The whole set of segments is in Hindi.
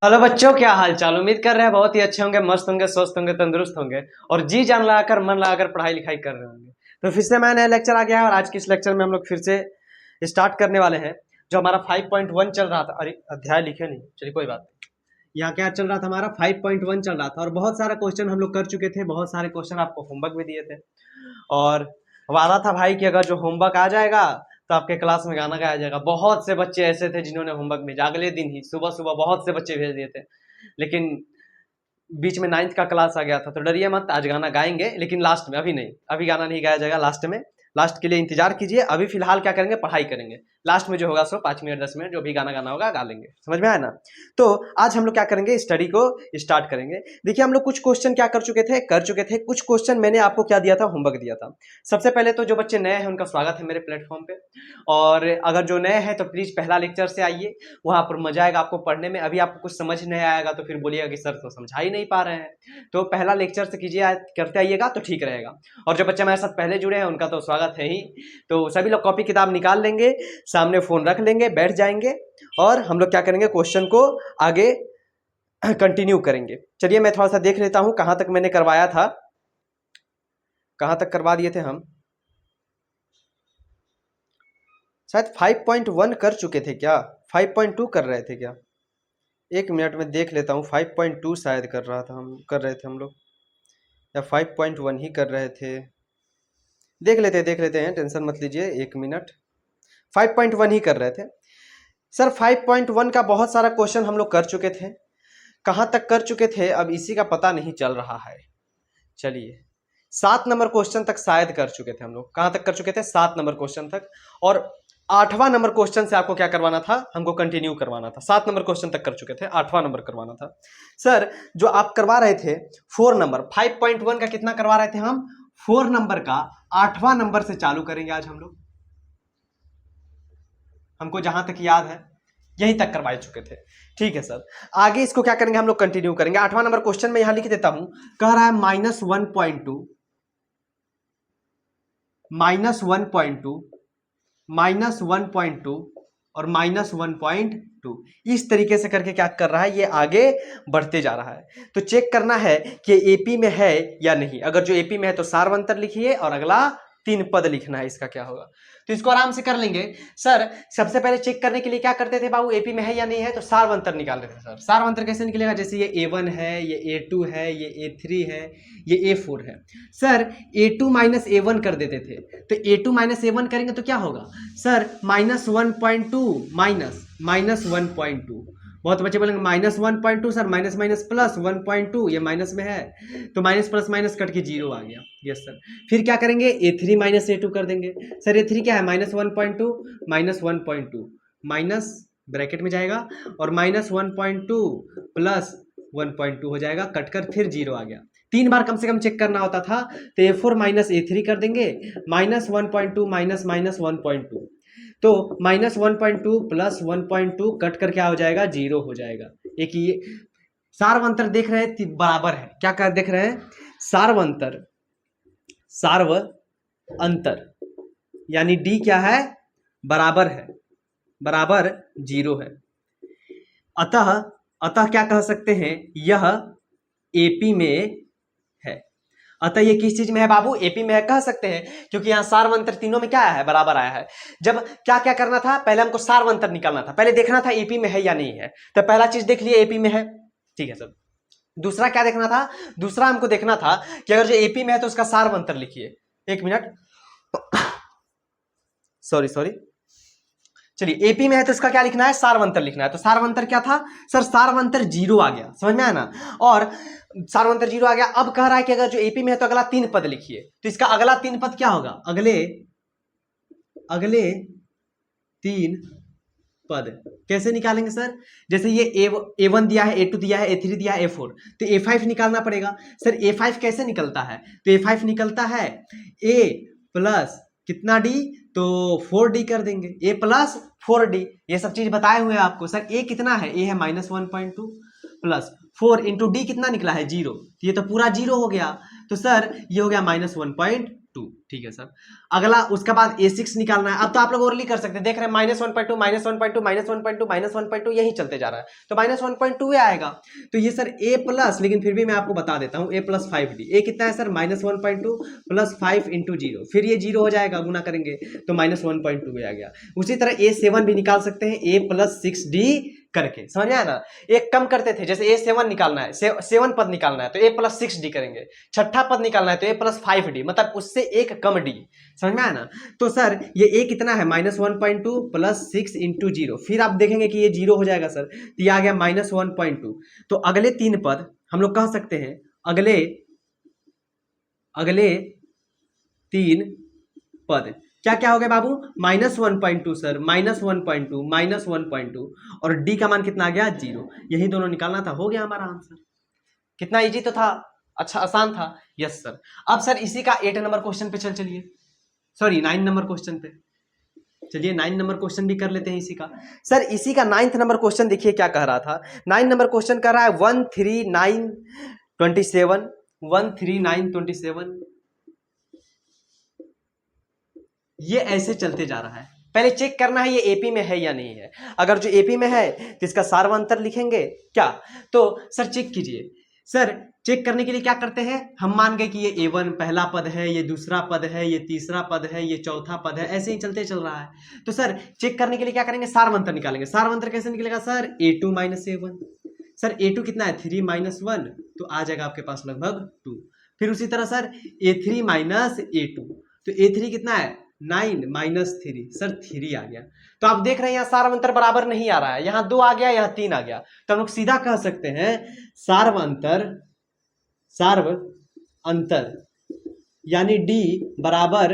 हेलो बच्चों, क्या हाल चाल। उम्मीद कर रहे हैं बहुत ही अच्छे होंगे, मस्त होंगे, स्वस्थ होंगे, तंदुरुस्त होंगे और जी जान लगाकर मन लगाकर पढ़ाई लिखाई कर रहे होंगे। तो फिर से मैं नया लेक्चर आ गया है और आज के इस लेक्चर में हम लोग फिर से स्टार्ट करने वाले हैं। जो हमारा 5.1 चल रहा था, अरे अध्याय लिखे नहीं, चलिए कोई बात नहीं। यहाँ क्या चल रहा था, हमारा 5.1 चल रहा था और बहुत सारे क्वेश्चन हम लोग कर चुके थे। बहुत सारे क्वेश्चन आपको होमवर्क भी दिए थे और वादा था भाई कि अगर जो होमवर्क आ जाएगा तो आपके क्लास में गाना गाया जाएगा। बहुत से बच्चे ऐसे थे जिन्होंने होमवर्क भेजा, अगले दिन ही सुबह सुबह बहुत से बच्चे भेज दिए थे। लेकिन बीच में 9th का क्लास आ गया था, तो डरिए मत, आज गाना गाएंगे लेकिन लास्ट में, अभी नहीं। अभी गाना नहीं गाया जाएगा, लास्ट में। लास्ट के लिए इंतजार कीजिए। अभी फिलहाल क्या करेंगे, पढ़ाई करेंगे। लास्ट में जो होगा सो 5 मिनट 10 मिनट जो भी गाना गाना होगा गा लेंगे। समझ में आया ना। तो आज हम लोग क्या करेंगे, स्टडी को स्टार्ट करेंगे। देखिए हम लोग कुछ क्वेश्चन क्या कर चुके थे कुछ क्वेश्चन मैंने आपको क्या दिया था, होमवर्क दिया था। सबसे पहले तो जो बच्चे नए हैं उनका स्वागत है मेरे प्लेटफॉर्म पे। और अगर जो नए हैं तो प्लीज पहला लेक्चर से आइए, वहां पर मजा आएगा आपको पढ़ने में। अभी आपको कुछ समझ नहीं आएगा तो फिर बोलिएगा कि सर तो समझा ही नहीं पा रहे हैं। तो पहला लेक्चर से कीजिए, करते आइएगा तो ठीक रहेगा। और जो बच्चे हमारे साथ पहले जुड़े हैं उनका तो स्वागत है ही। तो सभी लोग कॉपी किताब निकाल लेंगे, सामने फोन रख लेंगे, बैठ जाएंगे और हम लोग क्या करेंगे, क्वेश्चन को आगे कंटिन्यू करेंगे। चलिए मैं थोड़ा सा देख लेता हूं कहां तक मैंने करवाया था, कहां तक करवा दिए थे हम। शायद 5.1 कर चुके थे क्या, 5.2 कर रहे थे क्या। एक मिनट में देख लेता हूँ। 5.2 शायद कर रहे थे हम लोग, या 5.1 ही कर रहे थे। देख लेते हैं, टेंशन मत लीजिए, एक मिनट। 5.1 ही कर रहे थे सर। 5.1 का बहुत सारा क्वेश्चन हम लोग कर चुके थे। कहाँ तक कर चुके थे अब इसी का पता नहीं चल रहा है। चलिए 7 नंबर क्वेश्चन तक शायद कर चुके थे हम लोग। कहाँ तक कर चुके थे, 7 नंबर क्वेश्चन तक। और 8वां नंबर क्वेश्चन से आपको क्या करवाना था, हमको कंटिन्यू करवाना था। 7 नंबर क्वेश्चन तक कर चुके थे, 8वां नंबर करवाना था। सर जो आप करवा रहे थे 4 नंबर, 5.1 का कितना करवा रहे थे हम, 4 नंबर का 8वां नंबर से चालू करेंगे आज हम लोग। हमको जहां तक याद है यहीं तक करवा चुके थे। ठीक है सर, आगे इसको क्या करेंगे, हम लोग कंटिन्यू करेंगे। 8वां नंबर क्वेश्चन में यहां लिख देता हूं, कह रहा है -1.2, -1.2, -1.2 और -1.2, इस तरीके से करके क्या कर रहा है, ये आगे बढ़ते जा रहा है। तो चेक करना है कि एपी में है या नहीं। अगर जो एपी में है तो सार्वंतर लिखिए और अगला 3 पद लिखना है, इसका क्या होगा। तो इसको आराम से कर लेंगे। सर सबसे पहले चेक करने के लिए क्या करते थे बाबू, एपी में है या नहीं है, तो सार्वंतर निकाल लेते थे सर। सार्वंतर कैसे निकलेगा, जैसे ये A1 है, ये A2 है, ये A3 है, ये A4 है। सर A2 माइनस A1 कर देते थे, तो A2 माइनस A1 करेंगे तो क्या होगा सर, -1.2 माइनस 1.2। बहुत बच्चे बोलेंगे -1.2 सर, माइनस माइनस प्लस 1.2, ये माइनस में है तो माइनस प्लस माइनस कट के 0 आ गया। यस सर, फिर क्या करेंगे, A3 माइनस A2 कर देंगे। सर A3 क्या है, -1.2 माइनस 1.2, माइनस ब्रैकेट में जाएगा और -1.2 प्लस 1.2 हो जाएगा, कट कर फिर 0 आ गया। 3 बार कम से कम चेक करना होता था, तो A4 माइनस A3 कर देंगे, -1.2 माइनस माइनस 1.2, तो -1.2 प्लस 1.2 कट कर क्या हो जाएगा, 0 हो जाएगा। एक ये सार्वंतर देख रहे हैं, बराबर है, क्या कर देख रहे हैं, सार्वंतर, सार्व अंतर यानी डी क्या है, बराबर है, बराबर 0 है। अतः अतः क्या कह सकते हैं, यह एपी में है। अतः ये किस चीज में है बाबू, एपी में है कह सकते हैं, क्योंकि यहाँ सार्वंतर तीनों में क्या आया है, बराबर आया है। जब क्या क्या करना था, पहले हमको सार्वंतर निकालना था, पहले देखना था एपी में है या नहीं है। तो पहला चीज देख लिए, एपी में है, ठीक है सर। दूसरा क्या देखना था, दूसरा हमको देखना था कि अगर जो एपी में है तो उसका सार्वंतर लिखिए। एक मिनट, सॉरी सॉरी, चलिए एपी में है तो इसका क्या लिखना है, सार्वंतर लिखना है। तो सार्वंतर क्या था सर, सार्वंतर 0 आ गया, समझ में आया ना। और सार्वंतर 0 आ गया। अब कह रहा है कि अगर जो एपी में है तो अगला 3 पद लिखिए। तो इसका अगला 3 पद क्या होगा, अगले 3 पद कैसे निकालेंगे सर, जैसे ये A1 दिया है, A2 दिया है, A3 दिया है, A4, तो A5 निकालना पड़ेगा। सर A5 कैसे निकलता है, तो A5 निकलता है A प्लस कितना D, तो 4D कर देंगे, A प्लस 4D। ये सब चीज बताए हुए हैं आपको। सर A कितना है, A है -1.2 प्लस 4 इंटू D कितना निकला है, 0, तो ये तो पूरा 0 हो गया। तो सर ये हो गया -1.2, टू। ठीक है सर, अगला उसके बाद A6 निकालना है। अब तो आप लोग ओरली कर सकते हैं, देख रहे हैं -1.2 -1.2 -1.2 -1.2 यही चलते जा रहा है, तो -1.2 आएगा। तो ये सर A प्लस, लेकिन फिर भी मैं आपको बता देता हूँ, A प्लस 5D। A कितना है सर? -1.2 प्लस 5 इंटू 0, फिर ये 0 हो जाएगा, गुना करेंगे तो -1.2 आ गया। उसी तरह A7 भी निकाल सकते हैं, A प्लस 6D करके, समझ में आया ना। एक कम करते थे, जैसे A7 निकालना है, 7 पद निकालना है तो A प्लस 6D करेंगे, छठा पद निकालना है तो A प्लस 5D, मतलब उससे एक कम D, समझ में आया ना। तो सर ये A कितना है? -1.2 प्लस 6 इंटू 0, फिर आप देखेंगे कि ये 0 हो जाएगा सर, तो ये आ गया -1.2। तो अगले 3 पद हम लोग कह सकते हैं, अगले 3 पद क्या क्या हो गए बाबू? -1.2 सर, -1.2 -1.2, और D का मान कितना आ गया? 0। यही दोनों निकालना था, हो गया हमारा आंसर। कितना इजी तो था, अच्छा आसान था। Yes sir. अब सर इसी का 8 नंबर क्वेश्चन पे चलिए, सॉरी 9 नंबर क्वेश्चन पे चलिए, 9 नंबर क्वेश्चन भी कर लेते हैं इसी का। सर इसी का 9th नंबर क्वेश्चन देखिए क्या कह रहा था। 9 नंबर क्वेश्चन कह रहा है 13927, 13927, ये ऐसे चलते जा रहा है। पहले चेक करना है ये एपी में है या नहीं है। अगर जो एपी में है तो इसका सार्वंतर लिखेंगे क्या, तो सर चेक कीजिए। सर चेक करने के लिए क्या करते हैं, हम मान गए कि ये A1 पहला पद है, ये दूसरा पद है, ये तीसरा पद है, ये चौथा पद है, ऐसे ही चलते चल रहा है। तो सर चेक करने के लिए क्या करेंगे, सार्वंतर निकालेंगे। सार्वंतर कैसे निकलेगा sir? A2 minus A1। Sir A2 कितना है? 3 माइनस 1, तो आ जाएगा आपके पास लगभग 2। फिर उसी तरह सर A3 माइनस A2, तो A3 कितना है? 9 माइनस 3, सर 3 आ गया। तो आप देख रहे हैं यहाँ सार्वंतर बराबर नहीं आ रहा है, यहाँ 2 आ गया, यहाँ 3 आ गया, तो हम लोग सीधा कह सकते हैं सार्वंतर यानी D बराबर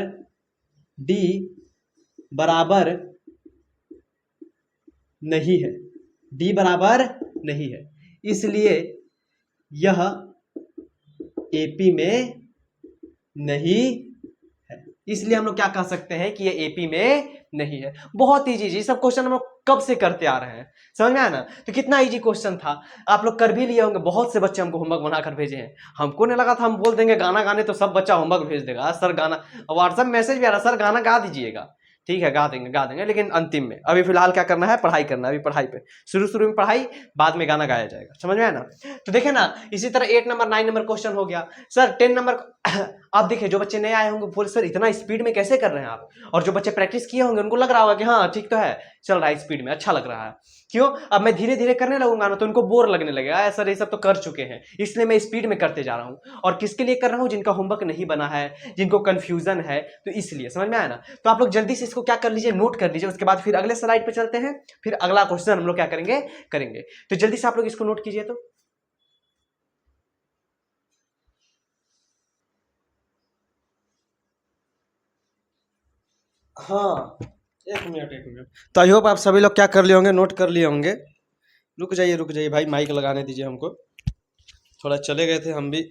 नहीं है, D बराबर नहीं है, इसलिए यह AP में नहीं, इसलिए हम लोग क्या कह सकते हैं कि ये एपी में नहीं है। बहुत इजी जी, सब क्वेश्चन हम लोग कब से करते आ रहे हैं, समझ में आया ना। तो कितना इजी क्वेश्चन था, आप लोग कर भी लिए होंगे। बहुत से बच्चे हमको होमवर्क बनाकर भेजे हैं, हमको नहीं लगा था हम बोल देंगे गाना गाने तो सब बच्चा होमवर्क भेज देगा। सर गाना, व्हाट्सएप मैसेज भी आ रहा, सर गाना गा दीजिएगा। ठीक है, गा देंगे, लेकिन अंतिम में। अभी फिलहाल क्या करना है, पढ़ाई करना है। अभी पढ़ाई पे, शुरू में पढ़ाई, बाद में गाना गाया जाएगा, समझ में आया ना। तो देखे ना, इसी तरह 8 नंबर 9 नंबर क्वेश्चन हो गया। सर 10 नंबर आप देखिए, जो बच्चे नए आए होंगे बोले सर इतना स्पीड में कैसे कर रहे हैं आप, और जो बच्चे प्रैक्टिस किए होंगे उनको लग रहा होगा कि हाँ ठीक तो है, चल रहा है स्पीड में, अच्छा लग रहा है। क्यों? अब मैं धीरे धीरे करने लगूंगा ना तो उनको बोर लगने लगेगा, सर ये सब तो कर चुके हैं, इसलिए मैं स्पीड में करते जा रहा हूँ। और किसके लिए कर रहा हूँ? जिनका होमवर्क नहीं बना है, जिनको कंफ्यूजन है, तो इसलिए, समझ में आया ना। तो आप लोग जल्दी से इसको क्या कर लीजिए, नोट कर लीजिए। उसके बाद फिर अगले स्लाइड पे चलते हैं, फिर अगला क्वेश्चन हम लोग क्या करेंगे। तो जल्दी से आप लोग इसको नोट कीजिए। तो हाँ, एक मिनट। तो आई होप आप सभी लोग क्या कर लिए होंगे, नोट कर लिए होंगे। रुक जाइए भाई, माइक लगाने दीजिए हमको, थोड़ा चले गए थे हम भी।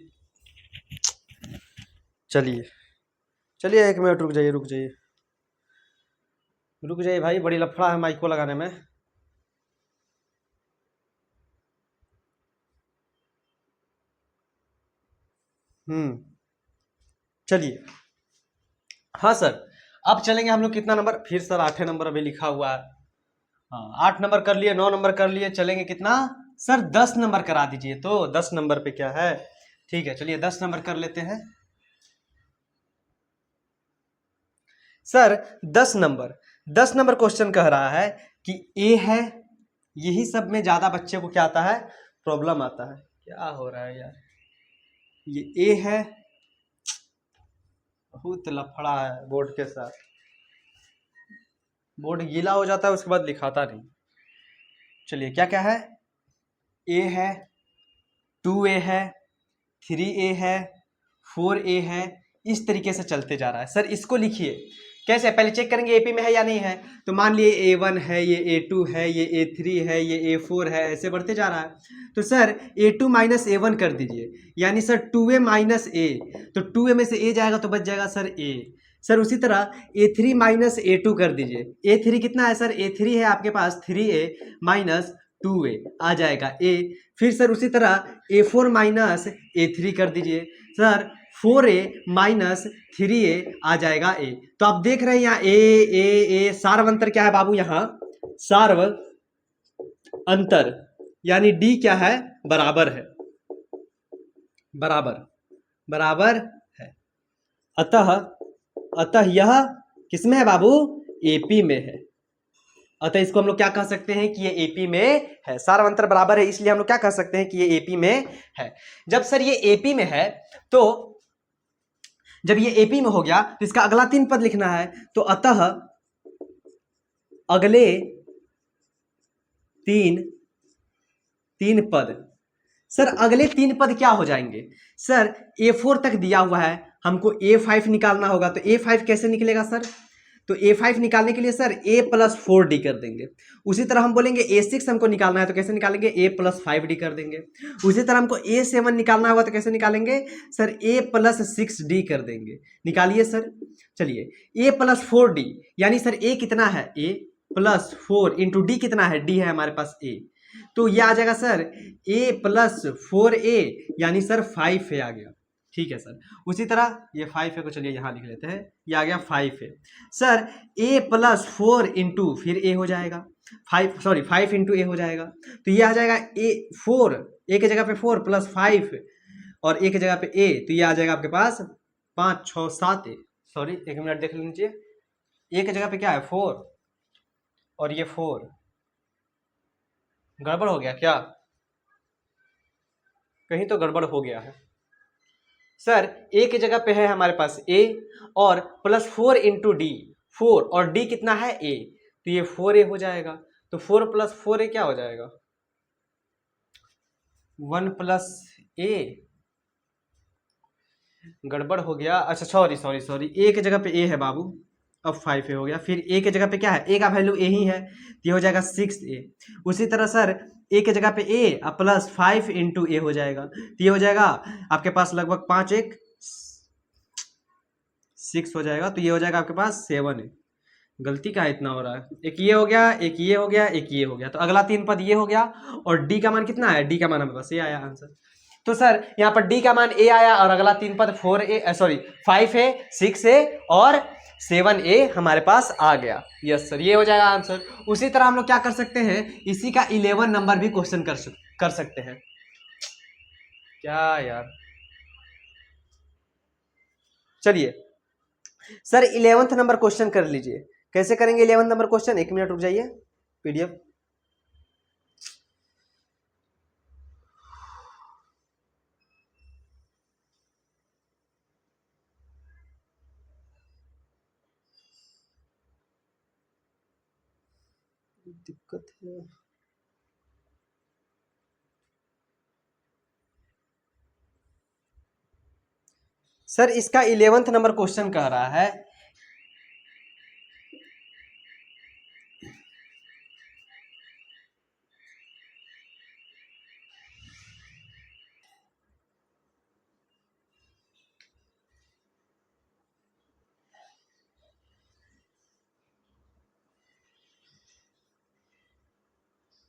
चलिए 1 मिनट रुक जाइए भाई, बड़ी लफड़ा है माइक को लगाने में। चलिए, हाँ सर, अब चलेंगे हम लोग कितना नंबर, फिर सर 8 नंबर अभी लिखा हुआ है। हाँ 8 नंबर कर लिए, 9 नंबर कर लिए, चलेंगे कितना सर, 10 नंबर करा दीजिए। तो 10 नंबर पे क्या है, ठीक है, चलिए 10 नंबर कर लेते हैं। सर 10 नंबर क्वेश्चन कह रहा है कि ए है, यही सब में ज्यादा बच्चे को क्या आता है, प्रॉब्लम आता है। क्या हो रहा है यार, ये ए है, बहुत लफड़ा है बोर्ड के साथ, बोर्ड गीला हो जाता है उसके बाद लिखाता नहीं। चलिए क्या क्या है, ए है, 2a है, 3a है, 4a है, इस तरीके से चलते जा रहा है। सर इसको लिखिए कैसे, पहले चेक करेंगे एपी में है या नहीं है। तो मान लिए A1 है, ये A2 है, ये A3 है, ये A4 है, ऐसे बढ़ते जा रहा है। तो सर A2 माइनस A1 कर दीजिए, यानी सर 2a माइनस A, तो 2a में से A जाएगा तो बच जाएगा सर A। सर उसी तरह A3 माइनस A2 कर दीजिए। A3 कितना है सर, A3 है आपके पास 3a माइनस 2a, आ जाएगा A। फिर सर उसी तरह A4 माइनस A3 कर दीजिए। सर 4a माइनस 3a आ जाएगा a। तो आप देख रहे हैं यहाँ ए सार्व अंतर क्या है बाबू, यहाँ सार्व अंतर यानी d क्या है, बराबर है, बराबर बराबर है। अतः अतः यह किसमें है बाबू, एपी में है। अतः इसको हम लोग क्या कह सकते हैं कि ये एपी में है, सार्व अंतर बराबर है, इसलिए हम लोग क्या कह सकते हैं कि ये एपी में है। जब सर ये एपी में है, तो जब ये एपी में हो गया तो इसका अगला 3 पद लिखना है। तो अतः अगले तीन पद, सर अगले 3 पद क्या हो जाएंगे, सर A4 तक दिया हुआ है, हमको A5 निकालना होगा। तो A5 कैसे निकलेगा सर, तो A5 निकालने के लिए सर A प्लस 4D कर देंगे। उसी तरह हम बोलेंगे A6 हमको निकालना है, तो कैसे निकालेंगे, A प्लस 5D कर देंगे। उसी तरह हमको A7 निकालना होगा, तो कैसे निकालेंगे सर, A प्लस 6D कर देंगे। निकालिए सर, चलिए A प्लस 4D यानी सर A कितना है, A प्लस 4 इंटू D कितना है, D है हमारे पास A, तो ये आ जाएगा सर A प्लस 4A यानी सर 5A आ गया। ठीक है सर, उसी तरह ये 5A को चलिए यहाँ लिख लेते हैं, ये आ गया 5A। Sir A plus 4 into फिर A हो जाएगा, 5 इंटू A हो जाएगा। तो ये आ जाएगा A के जगह पे 4 प्लस 5 और A की जगह पे A, तो ये आ जाएगा आपके पास 5 6 7A। सॉरी 1 मिनट देख लीजिए, A की जगह पे क्या है 4 और ये 4, गड़बड़ हो गया क्या, कहीं तो गड़बड़ हो गया है सर। A की जगह पे है हमारे पास A और प्लस 4 इंटू डी, 4 और D कितना है A, तो ये 4A हो जाएगा। तो 4 प्लस 4A क्या हो जाएगा, 1 प्लस A, गड़बड़ हो गया। अच्छा सॉरी A की जगह पे A है बाबू, अब 5A हो गया। फिर A की जगह पे क्या है, A का वैल्यू A ही है, तो ये हो जाएगा 6A। उसी तरह सर A की जगह पे A अब प्लस 5 इंटू A हो जाएगा, तो ये हो जाएगा आपके पास लगभग 5 1 6 हो जाएगा, तो ये हो जाएगा आपके पास 7A। गलती का इतना हो रहा है, एक ये हो गया, एक ये हो गया, एक ये हो गया, तो अगला 3 पद ये हो गया। और D का मान कितना है, D का मान हमें बस ये आया आंसर। तो सर यहाँ पर D का मान A आया और अगला 3 पद 5A 6A और 7A हमारे पास आ गया। यस सर, ये हो जाएगा आंसर। उसी तरह हम लोग क्या कर सकते हैं, इसी का 11 नंबर भी क्वेश्चन कर सकते हैं। क्या यार, चलिए सर 11th नंबर क्वेश्चन कर लीजिए। कैसे करेंगे 11 नंबर क्वेश्चन, 1 मिनट रुक जाइए, PDF दिक्कत है। सर इसका 11th नंबर क्वेश्चन कह रहा है,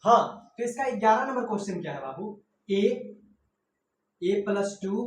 हाँ तो इसका 11 नंबर क्वेश्चन क्या है बाबू, ए प्लस 2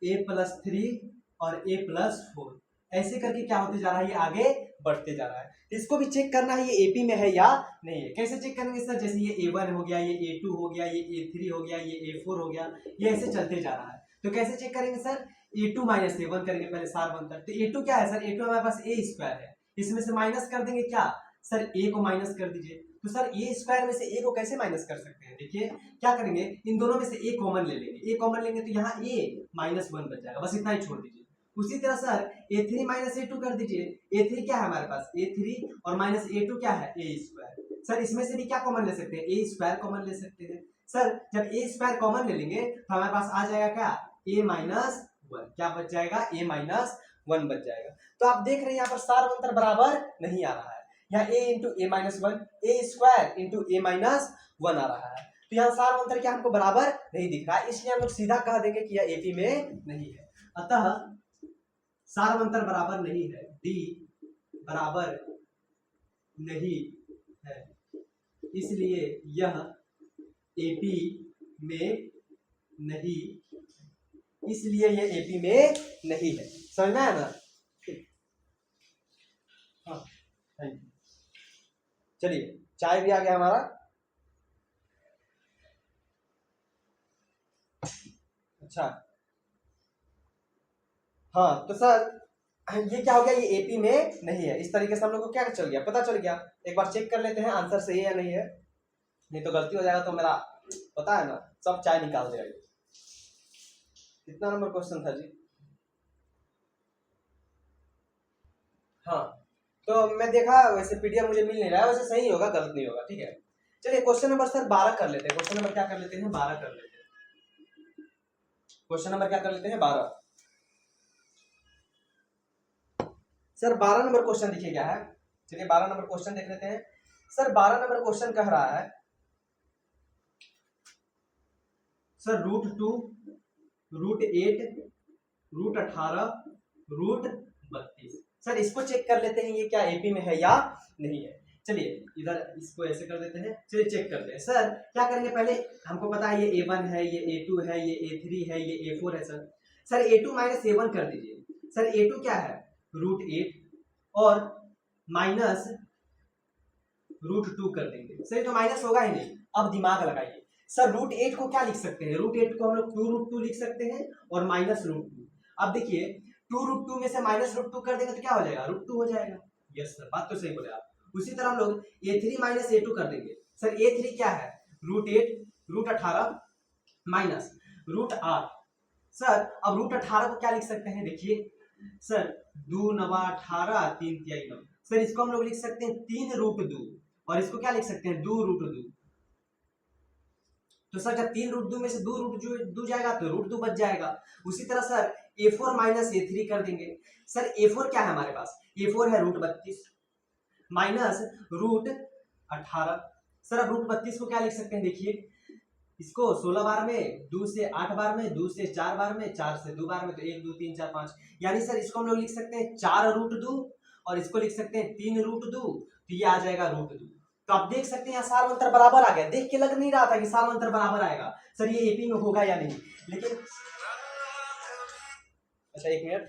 A प्लस 3 और A प्लस 4 ऐसे करके क्या होते जा रहा है, ये आगे बढ़ते जा रहा है। इसको भी चेक करना है ये एपी में है या नहीं है। कैसे चेक करेंगे सर, जैसे ये A1 हो गया, ये A2 हो गया, ये A3 हो गया, ये A4 हो गया, ये ऐसे चलते जा रहा है। तो कैसे चेक करेंगे सर, A2 माइनस A1 करेंगे पहले सार बनता है। तो A2 क्या है सर, A2 हमारे पास A स्क्वायर है, इसमें से माइनस कर देंगे क्या सर, A को माइनस कर दीजिए। तो सर A स्क्वायर में से A को कैसे माइनस कर सकते हैं, देखिए क्या करेंगे, इन दोनों में से A कॉमन ले लेंगे, A कॉमन लेंगे तो यहाँ A माइनस 1 बच जाएगा, बस इतना ही छोड़ दीजिए। उसी तरह सर A3 माइनस A2 कर दीजिए, A3 क्या है हमारे पास A3 और माइनस A2 क्या है A स्क्वायर। सर इसमें से भी क्या कॉमन ले सकते हैं, A स्क्वायर कॉमन ले सकते हैं। सर जब A स्क्वायर कॉमन ले लेंगे तो हमारे पास आ जाएगा क्या A माइनस 1, क्या बच जाएगा A माइनस 1 बच जाएगा। तो आप देख रहे हैं यहाँ पर सार अंतर बराबर नहीं आ रहा है, यहाँ A into A minus 1 A square into A minus 1 आ रहा है। तो यहाँ सार अंतर क्या हमको बराबर नहीं दिख रहा है, इसलिए हम लोग सीधा कह देंगे कि यह एपी में नहीं है। अतः सार अंतर बराबर नहीं है, D बराबर नहीं है, इसलिए यह एपी में नहीं इसलिए ये एपी में नहीं है। समझ में आया ना? हाँ, थैंक यू। चलिए, चाय भी आ गया हमारा। अच्छा, हाँ तो सर ये क्या हो गया, ये एपी में नहीं है। इस तरीके से हम लोग को क्या चल गया, पता चल गया। एक बार चेक कर लेते हैं आंसर सही है या नहीं है, नहीं तो गलती हो जाएगा तो मेरा पता है ना, सब चाय निकाल देगा। कितना नंबर क्वेश्चन था जी? हाँ, तो मैं देखा वैसे पीडीएफ मुझे मिल नहीं रहा है, वैसे सही होगा, गलत नहीं होगा, ठीक है। चलिए क्वेश्चन नंबर सर 12 कर लेते हैं। क्वेश्चन नंबर क्या कर लेते हैं, 12 कर लेते हैं। क्वेश्चन नंबर क्या कर लेते हैं, 12। सर 12 नंबर क्वेश्चन देखिए क्या है। चलिए 12 नंबर क्वेश्चन देख लेते हैं। सर 12 नंबर क्वेश्चन कह रहा है सर √2, √8, √18, √32। सर इसको चेक कर लेते हैं ये क्या एपी में है या नहीं है। चलिए इधर इसको ऐसे कर देते हैं। चलिए चेक करते हैं। सर क्या करेंगे, पहले हमको पता है ये A1 है, ये A2 है, ये A3 है, ये A4 है। सर A2 माइनस A1 कर दीजिए। सर A2 क्या है, √8 और माइनस √2 कर देंगे। सर तो माइनस होगा ही नहीं। अब दिमाग लगाइए। सर √8 को क्या लिख सकते हैं, √8 को हम लोग 2√2 लिख सकते हैं और माइनस √2। अब देखिए 2√2 में से माइनस √2 कर देंगे तो क्या हो जाएगा, √2 हो जाएगा। यस सर, बात तो सही बोले आप। उसी तरह हम लोग A3 माइनस A2 कर देंगे। सर A3 क्या है, √8, √18 माइनस √8। सर अब √18 को क्या लिख सकते हैं, देखिए सर 2 9 18, 3 3 9। सर इसको हम लोग लिख सकते हैं 3√2 और इसको क्या लिख सकते हैं, 2√2। तो सर जब 3√2 में से 2√2 जाएगा तो √2 बच जाएगा। उसी तरह सर A4 माइनस A3 कर देंगे। सर A4 क्या है हमारे पास, A4 है √32 माइनस √18। सर अब √32 को क्या लिख सकते हैं, देखिए इसको 16 बार में, 2 से 8 बार में, 2 से 4 बार में, 4 से 2 बार में, तो 1 2 3 4 5। यानी सर इसको हम लोग लिख सकते हैं 4√2 और इसको लिख सकते हैं 3√2, तो ये आ जाएगा √2। तो आप देख सकते हैं यहाँ सार अंतर बराबर आ गया। देख के लग नहीं रहा था कि सार अंतर बराबर आएगा। सर ये एपी में होगा या नहीं, लेकिन अच्छा 1 मिनट,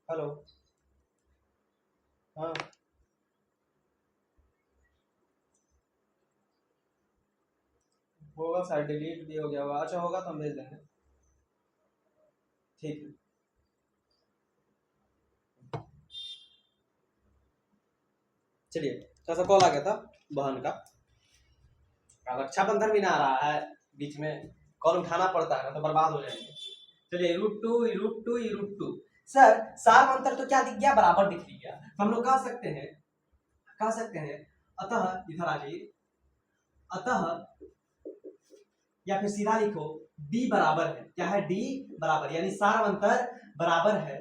हेलो, हाँ होगा सर, डिलीट भी हो गया होगा। अच्छा होगा तो हम भेज देंगे, ठीक है। चलिए थोड़ा सा कॉल आ गया था बहन का, रक्षाबंधन भी ना आ रहा है, बीच में कॉल उठाना पड़ता है ना तो बर्बाद हो जाएंगे। चलिए √2 सर सार अंतर तो क्या दिख गया, बराबर दिख गया। तो हम लोग कह सकते हैं अतः, इधर आ जाइए, अतः या फिर सीधा लिखो D बराबर है, क्या है, D बराबर यानी सार अंतर बराबर है,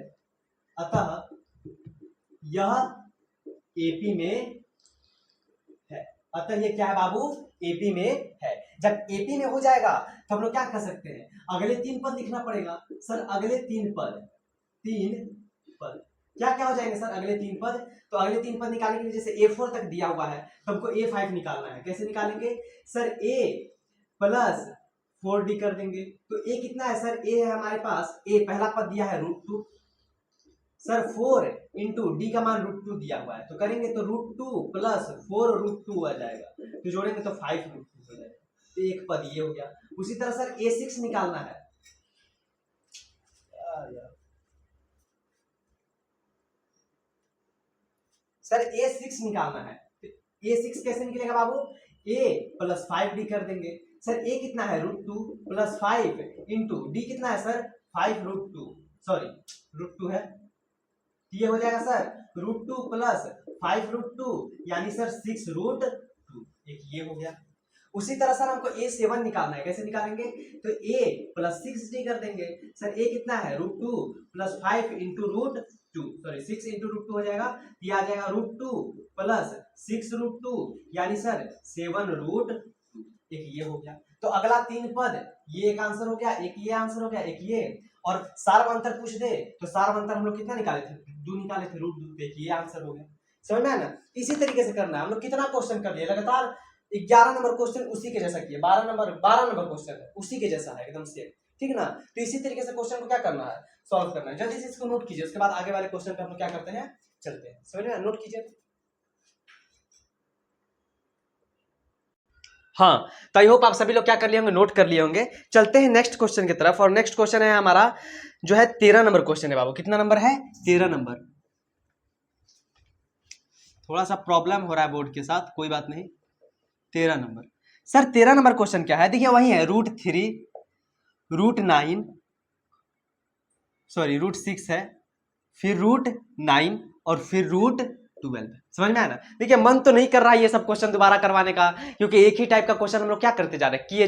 अतः यह एपी में है। अतः ये क्या है बाबू, एपी में है। जब एपी में हो जाएगा तो हम लोग क्या कर सकते हैं, अगले 3 पद लिखना पड़ेगा। सर अगले 3 पद क्या क्या हो जाएंगे सर, अगले 3 पद। तो अगले 3 पद निकालने के लिए जैसे A4 तक दिया हुआ है तो हमको A5 निकालना है। कैसे निकालेंगे सर, A प्लस 4D कर देंगे। तो A कितना है सर, A है हमारे पास, A पहला पद दिया है √2। सर 4 इंटू डी का मान √2 दिया हुआ है, तो करेंगे तो √2 प्लस 4√2 आ जाएगा, तो जोड़ेंगे तो 5√2 हो जाएगा। तो एक पद ये हो गया। उसी तरह सर A6 निकालना है। सर A6 निकालना है, तो A6 कैसे निकलेगा बाबू, A प्लस 5D कर देंगे। सर A कितना है, √2 प्लस 5 इंटू डी कितना है सर, 5√2, सॉरी √2 है, ये हो जाएगा सर √2 प्लस 5√2 यानी सर 6√2, एक ये हो गया। उसी तरह सर हमको A7 निकालना है। कैसे निकालेंगे, तो A प्लस 6D कर देंगे। सर A कितना है, √2 प्लस 5 इंटू √2, सॉरी 6 इंटू √2 हो जाएगा, ये आ जाएगा √2 प्लस 6√2 यानी सर 7√2, एक ये हो गया। तो अगला 3 पद, ये एक आंसर हो गया, एक ये आंसर हो गया, एक ये, और सार्वंतर पूछ दे तो सार्वंतर हम लोग कितना निकाले थे, 2 निकाले थे, √2, देखिए ये आंसर हो गया। समझ में आया ना। इसी तरीके से करना है। हम लोग कितना क्वेश्चन कर लिए लगातार, 11 नंबर क्वेश्चन उसी के जैसा किए, 12 नंबर क्वेश्चन है उसी के जैसा है एकदम से। ठीक है ना। तो इसी तरीके से क्वेश्चन को क्या करना है, सॉल्व करना है। जल्दी से इसको नोट कीजिए, उसके बाद आगे वाले क्वेश्चन पे हम लोग क्या करते हैं, चलते हैं। समझ में, नोट कीजिए। हाँ, तो आई होप आप सभी लोग क्या कर लिए होंगे, नोट कर लिए होंगे। चलते हैं नेक्स्ट क्वेश्चन की तरफ, और नेक्स्ट क्वेश्चन है हमारा जो है 13 नंबर क्वेश्चन है बाबू। कितना नंबर है, 13 नंबर। थोड़ा सा प्रॉब्लम हो रहा है बोर्ड के साथ, कोई बात नहीं। 13 नंबर सर, 13 नंबर क्वेश्चन क्या है, देखिए वही है √3, √9, सॉरी √6 है, फिर √9 और फिर √12। समझ में आया ना। देखिए मन तो नहीं कर रहा है ये सब क्वेश्चन दोबारा करवाने का, क्योंकि एक ही टाइप का क्वेश्चन हम लोग क्या करते जा रहे हैं, किए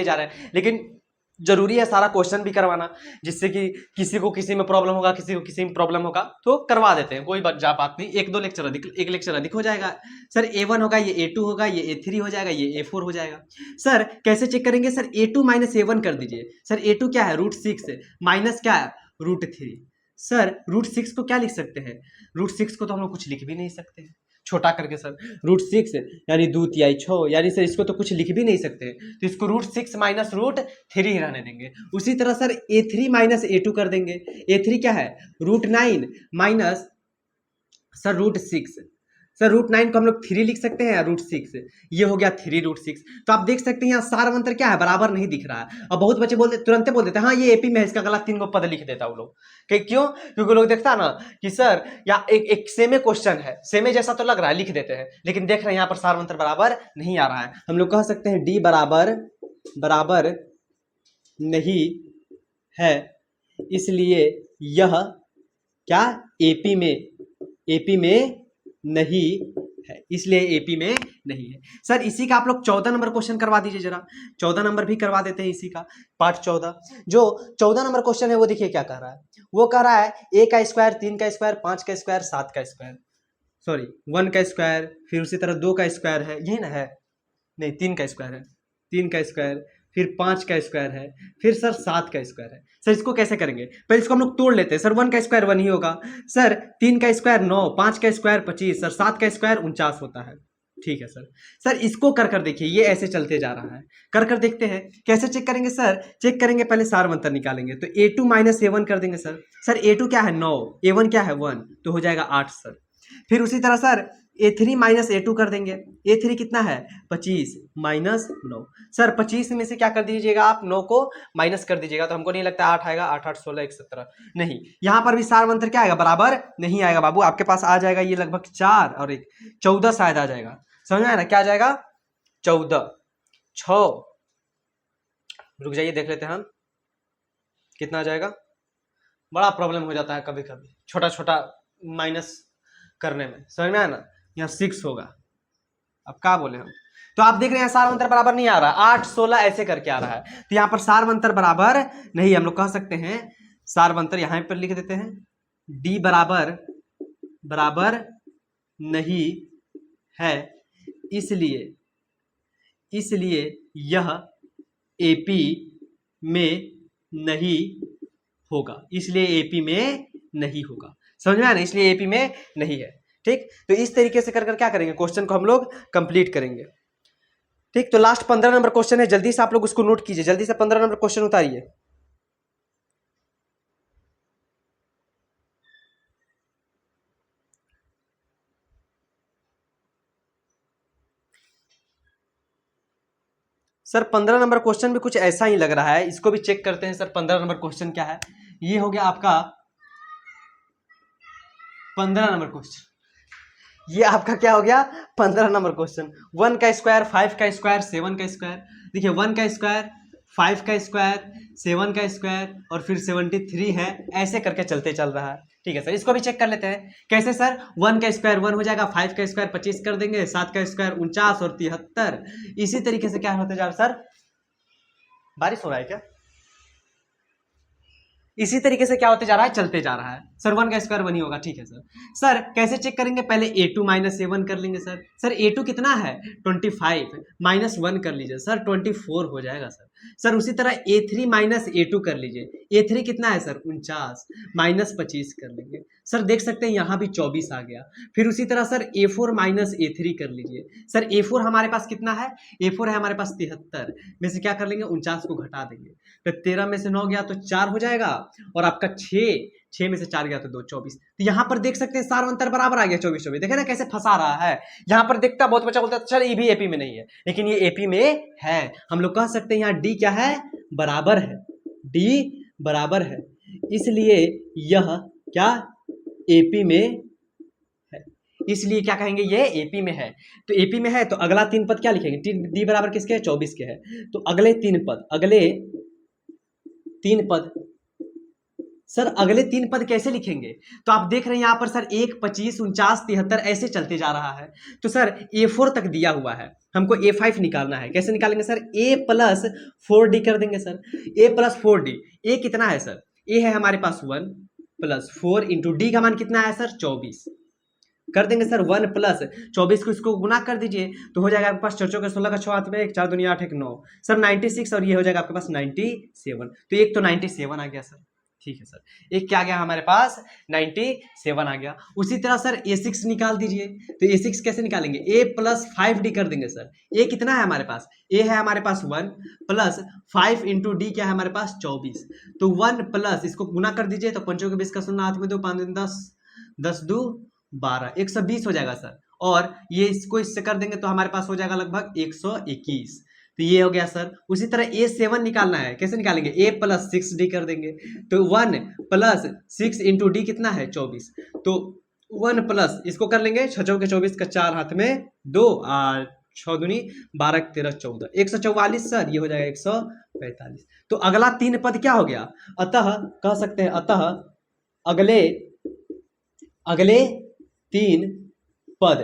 जा रहे हैं, लेकिन जरूरी है सारा क्वेश्चन भी करवाना, जिससे कि किसी को किसी में प्रॉब्लम होगा, किसी को किसी में प्रॉब्लम होगा, तो करवा देते हैं, कोई बात नहीं। एक दो लेक्चर अधिक, एक लेक्चर अधिक हो जाएगा। सर A1 होगा, ये A2 होगा, ये A3 हो जाएगा, ये A4 हो जाएगा। सर कैसे चेक करेंगे, सर A2 - A1 कर दीजिए। सर A2 क्या है, √6 माइनस क्या है, √3। सर √6 को क्या लिख सकते हैं, √6 को तो हम लोग कुछ लिख भी नहीं सकते हैं, छोटा करके सर √6 यानी 2×6, यानी सर इसको तो कुछ लिख भी नहीं सकते, तो इसको √6 माइनस √3 ही रहने देंगे। उसी तरह सर A3 - A2 कर देंगे। A3 क्या है, √9 माइनस सर √6। सर √9 को हम लोग 3 लिख सकते हैं, √6 ये हो गया 3√6। तो आप देख सकते हैं यहाँ सारवंतर क्या है, बराबर नहीं दिख रहा है। और बहुत बच्चे तुरंत बोल देते हैं हाँ ये एपी में है, इसका गलत 3 को पद लिख देता वो लोग। क्यों, क्योंकि लोग देखता है ना कि सर या एक सेमे क्वेश्चन है, सेमे जैसा तो लग रहा है, लिख देते हैं, लेकिन देख रहे हैं यहाँ पर सारवंतर बराबर नहीं आ रहा है। हम लोग कह सकते हैं डी बराबर नहीं है, इसलिए यह क्या एपी में नहीं है, इसलिए एपी में नहीं है। सर इसी का आप लोग 14 नंबर क्वेश्चन करवा दीजिए जरा, 14 नंबर भी करवा देते हैं इसी का, पार्ट 14। जो 14 नंबर क्वेश्चन है वो देखिए क्या कह रहा है, वो कह रहा है a का स्क्वायर, 3 का स्क्वायर, 5 का स्क्वायर, 7 का स्क्वायर, सॉरी 1 का स्क्वायर, फिर उसी तरह 2 का स्क्वायर है, यही ना है, नहीं 3 का स्क्वायर है, 3 का स्क्वायर, फिर 5 का स्क्वायर है, फिर सर 7 का स्क्वायर है। सर इसको कैसे करेंगे, पहले इसको हम लोग तोड़ लेते हैं। सर 1 का स्क्वायर 1 ही होगा, सर 3 का स्क्वायर 9, 5 का स्क्वायर 25, सर 7 का स्क्वायर 49 होता है। ठीक है सर। सर इसको कर देखिए, ये ऐसे चलते जा रहा है, कर देखते हैं कैसे चेक करेंगे। सर चेक करेंगे, पहले सारवंतर निकालेंगे, तो A2 - A1 कर देंगे सर। सर A2 क्या है 9, A1 क्या है 1, तो हो जाएगा 8 सर। फिर उसी तरह सर A3 - A2 कर देंगे। A3 कितना है 25 माइनस 9। सर 25 में से क्या कर दीजिएगा आप, 9 को माइनस कर दीजिएगा, तो हमको नहीं लगता 8 आएगा, 8 8 16 1 17 नहीं। यहां पर भी सारवंतर क्या आएगा, बराबर नहीं आएगा बाबू, आपके पास आ जाएगा ये लगभग 4 और 1 14 शायद आ जाएगा। समझ में आया ना, क्या आ जाएगा 14 6, रुक जाइए देख लेते हैं हम कितना आ जाएगा। बड़ा प्रॉब्लम हो जाता है कभी कभी छोटा छोटा माइनस करने में, समझ में आया ना। यहाँ 6 होगा, अब क्या बोले हम। तो आप देख रहे हैं सारवंतर बराबर नहीं आ रहा, 8 16 ऐसे करके आ रहा है, तो यहाँ पर सारवंतर बराबर नहीं। हम लोग कह सकते हैं सारवंतर यहाँ पर लिख देते हैं, डी बराबर नहीं है, इसलिए यह एपी में नहीं होगा, इसलिए एपी में नहीं होगा। समझ में आया ना, इसलिए एपी में नहीं है। ठीक, तो इस तरीके से कर क्या करेंगे, क्वेश्चन को हम लोग कंप्लीट करेंगे। ठीक, तो लास्ट 15 नंबर क्वेश्चन है, जल्दी से आप लोग उसको नोट कीजिए, जल्दी से 15 नंबर क्वेश्चन उतारिए। सर 15 नंबर क्वेश्चन भी कुछ ऐसा ही लग रहा है, इसको भी चेक करते हैं। सर 15 नंबर क्वेश्चन क्या है, ये हो गया आपका 15 नंबर क्वेश्चन, ये आपका क्या हो गया 15 नंबर क्वेश्चन। 1 का स्क्वायर, 5 का स्क्वायर, 7 का स्क्वायर। देखिए 1 का स्क्वायर, 5 का स्क्वायर, 7 का स्क्वायर और फिर 73 है, ऐसे करके चल रहा है। ठीक है सर, इसको भी चेक कर लेते हैं कैसे। सर 1 का स्क्वायर 1 हो जाएगा, 5 का स्क्वायर 25 कर देंगे, 7 का स्क्वायर 49 और 73। इसी तरीके से क्या होते जा रहा है सर, बारिश हो रहा है क्या, इसी तरीके से क्या होते जा रहा है, चलते जा रहा है। सर 1 का स्क्वायर 1 ही होगा, ठीक है सर। सर कैसे चेक करेंगे, पहले a2 माइनस a1 कर लेंगे सर। सर a2 कितना है 25 माइनस 1 कर लीजिए सर 24 हो जाएगा सर। सर उसी तरह a3 माइनस a2 कर लीजिए, a3 कितना है सर 49 माइनस 25 कर लेंगे सर, देख सकते हैं यहाँ भी 24 आ गया। फिर उसी तरह सर a4 माइनस a3 कर लीजिए, सर a4 हमारे पास कितना है, a4 है हमारे पास 73 में से क्या कर लेंगे 49 को घटा देंगे, तो 13 में से 9 गया तो 4 हो जाएगा, और आपका 6 में से 4 गया तो 2 24। तो यहाँ पर देख सकते हैं सार अंतर बराबर आ गया 24 24, देखे ना कैसे फंसा रहा है। यहाँ पर देखता बहुत बच्चा बोलता है सर ये भी एपी में नहीं है, लेकिन ये एपी में है। हम लोग कह सकते हैं यहाँ डी क्या है, बराबर है, डी बराबर है, इसलिए यह क्या एपी में है, इसलिए क्या कहेंगे ये एपी में है। तो एपी में है तो अगला 3 पद क्या लिखेंगे, डी बराबर किसके है 24 के है, तो अगले 3 पद, अगले 3 पद सर अगले 3 पद कैसे लिखेंगे, तो आप देख रहे हैं यहाँ पर सर 1 25 49 73 ऐसे चलते जा रहा है। तो सर a4 तक दिया हुआ है, हमको a5 निकालना है, कैसे निकालेंगे सर, a प्लस 4d कर देंगे sir, a plus 4d, a कितना है सर, a है हमारे पास 1 प्लस 4 इंटू डी का मान कितना है सर 24 कर देंगे सर, 1 प्लस 24 को इसको गुना कर दीजिए तो हो जाएगा आपके पास 4 का 16 का 6 हाथ में 1 4 दूनी 8 1 9 सर 96, और ये हो जाएगा आपके पास 97। तो एक तो 97 आ गया सर, ठीक है सर, एक क्या आ गया हमारे पास 97 आ गया। उसी तरह सर a6 निकाल दीजिए, तो a6 कैसे निकालेंगे, a प्लस 5d कर देंगे सर, a कितना है हमारे पास, a है हमारे पास 1 प्लस 5 इंटू डी क्या है हमारे पास 24, तो 1 प्लस इसको गुना कर दीजिए तो 5 के 20 का 0 हाथ में 2 5 10 10 2 12 120 हो जाएगा सर, और ये इसको इससे कर देंगे तो हमारे पास हो जाएगा लगभग 121, तो ये हो गया सर। उसी तरह a7 निकालना है, कैसे निकालेंगे, a प्लस 6d कर देंगे, तो 1 प्लस 6 इंटू डी कितना है 24, तो 1 प्लस इसको कर लेंगे 6 के 24 का 4 हाथ में 2 और 6 दूनी 12 13 14 144 सर, ये हो जाएगा 145। तो अगला 3 पद क्या हो गया, अतः कह सकते हैं अतः अगले 3 पद,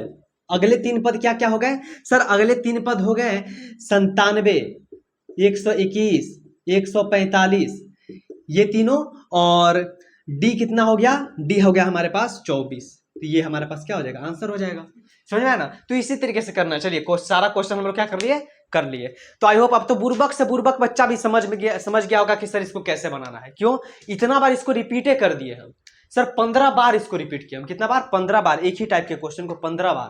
अगले 3 पद क्या क्या हो गए सर, अगले 3 पद हो गए 97 121 145 ये तीनों, और डी कितना हो गया, डी हो गया हमारे पास 24, तो ये हमारे पास क्या हो जाएगा आंसर हो जाएगा, समझ में आया ना। तो इसी तरीके से करना है। चलिए सारा क्वेश्चन हम लोग क्या कर लिए। तो आई होप अब तो बुर्बक से बुर्बक बच्चा भी समझ गया होगा कि सर इसको कैसे बनाना है। क्यों इतना बार इसको रिपीटे कर दिए हम सर, 15 बार इसको रिपीट किया हम, कितना बार 15 बार, एक ही टाइप के क्वेश्चन को 15 बार।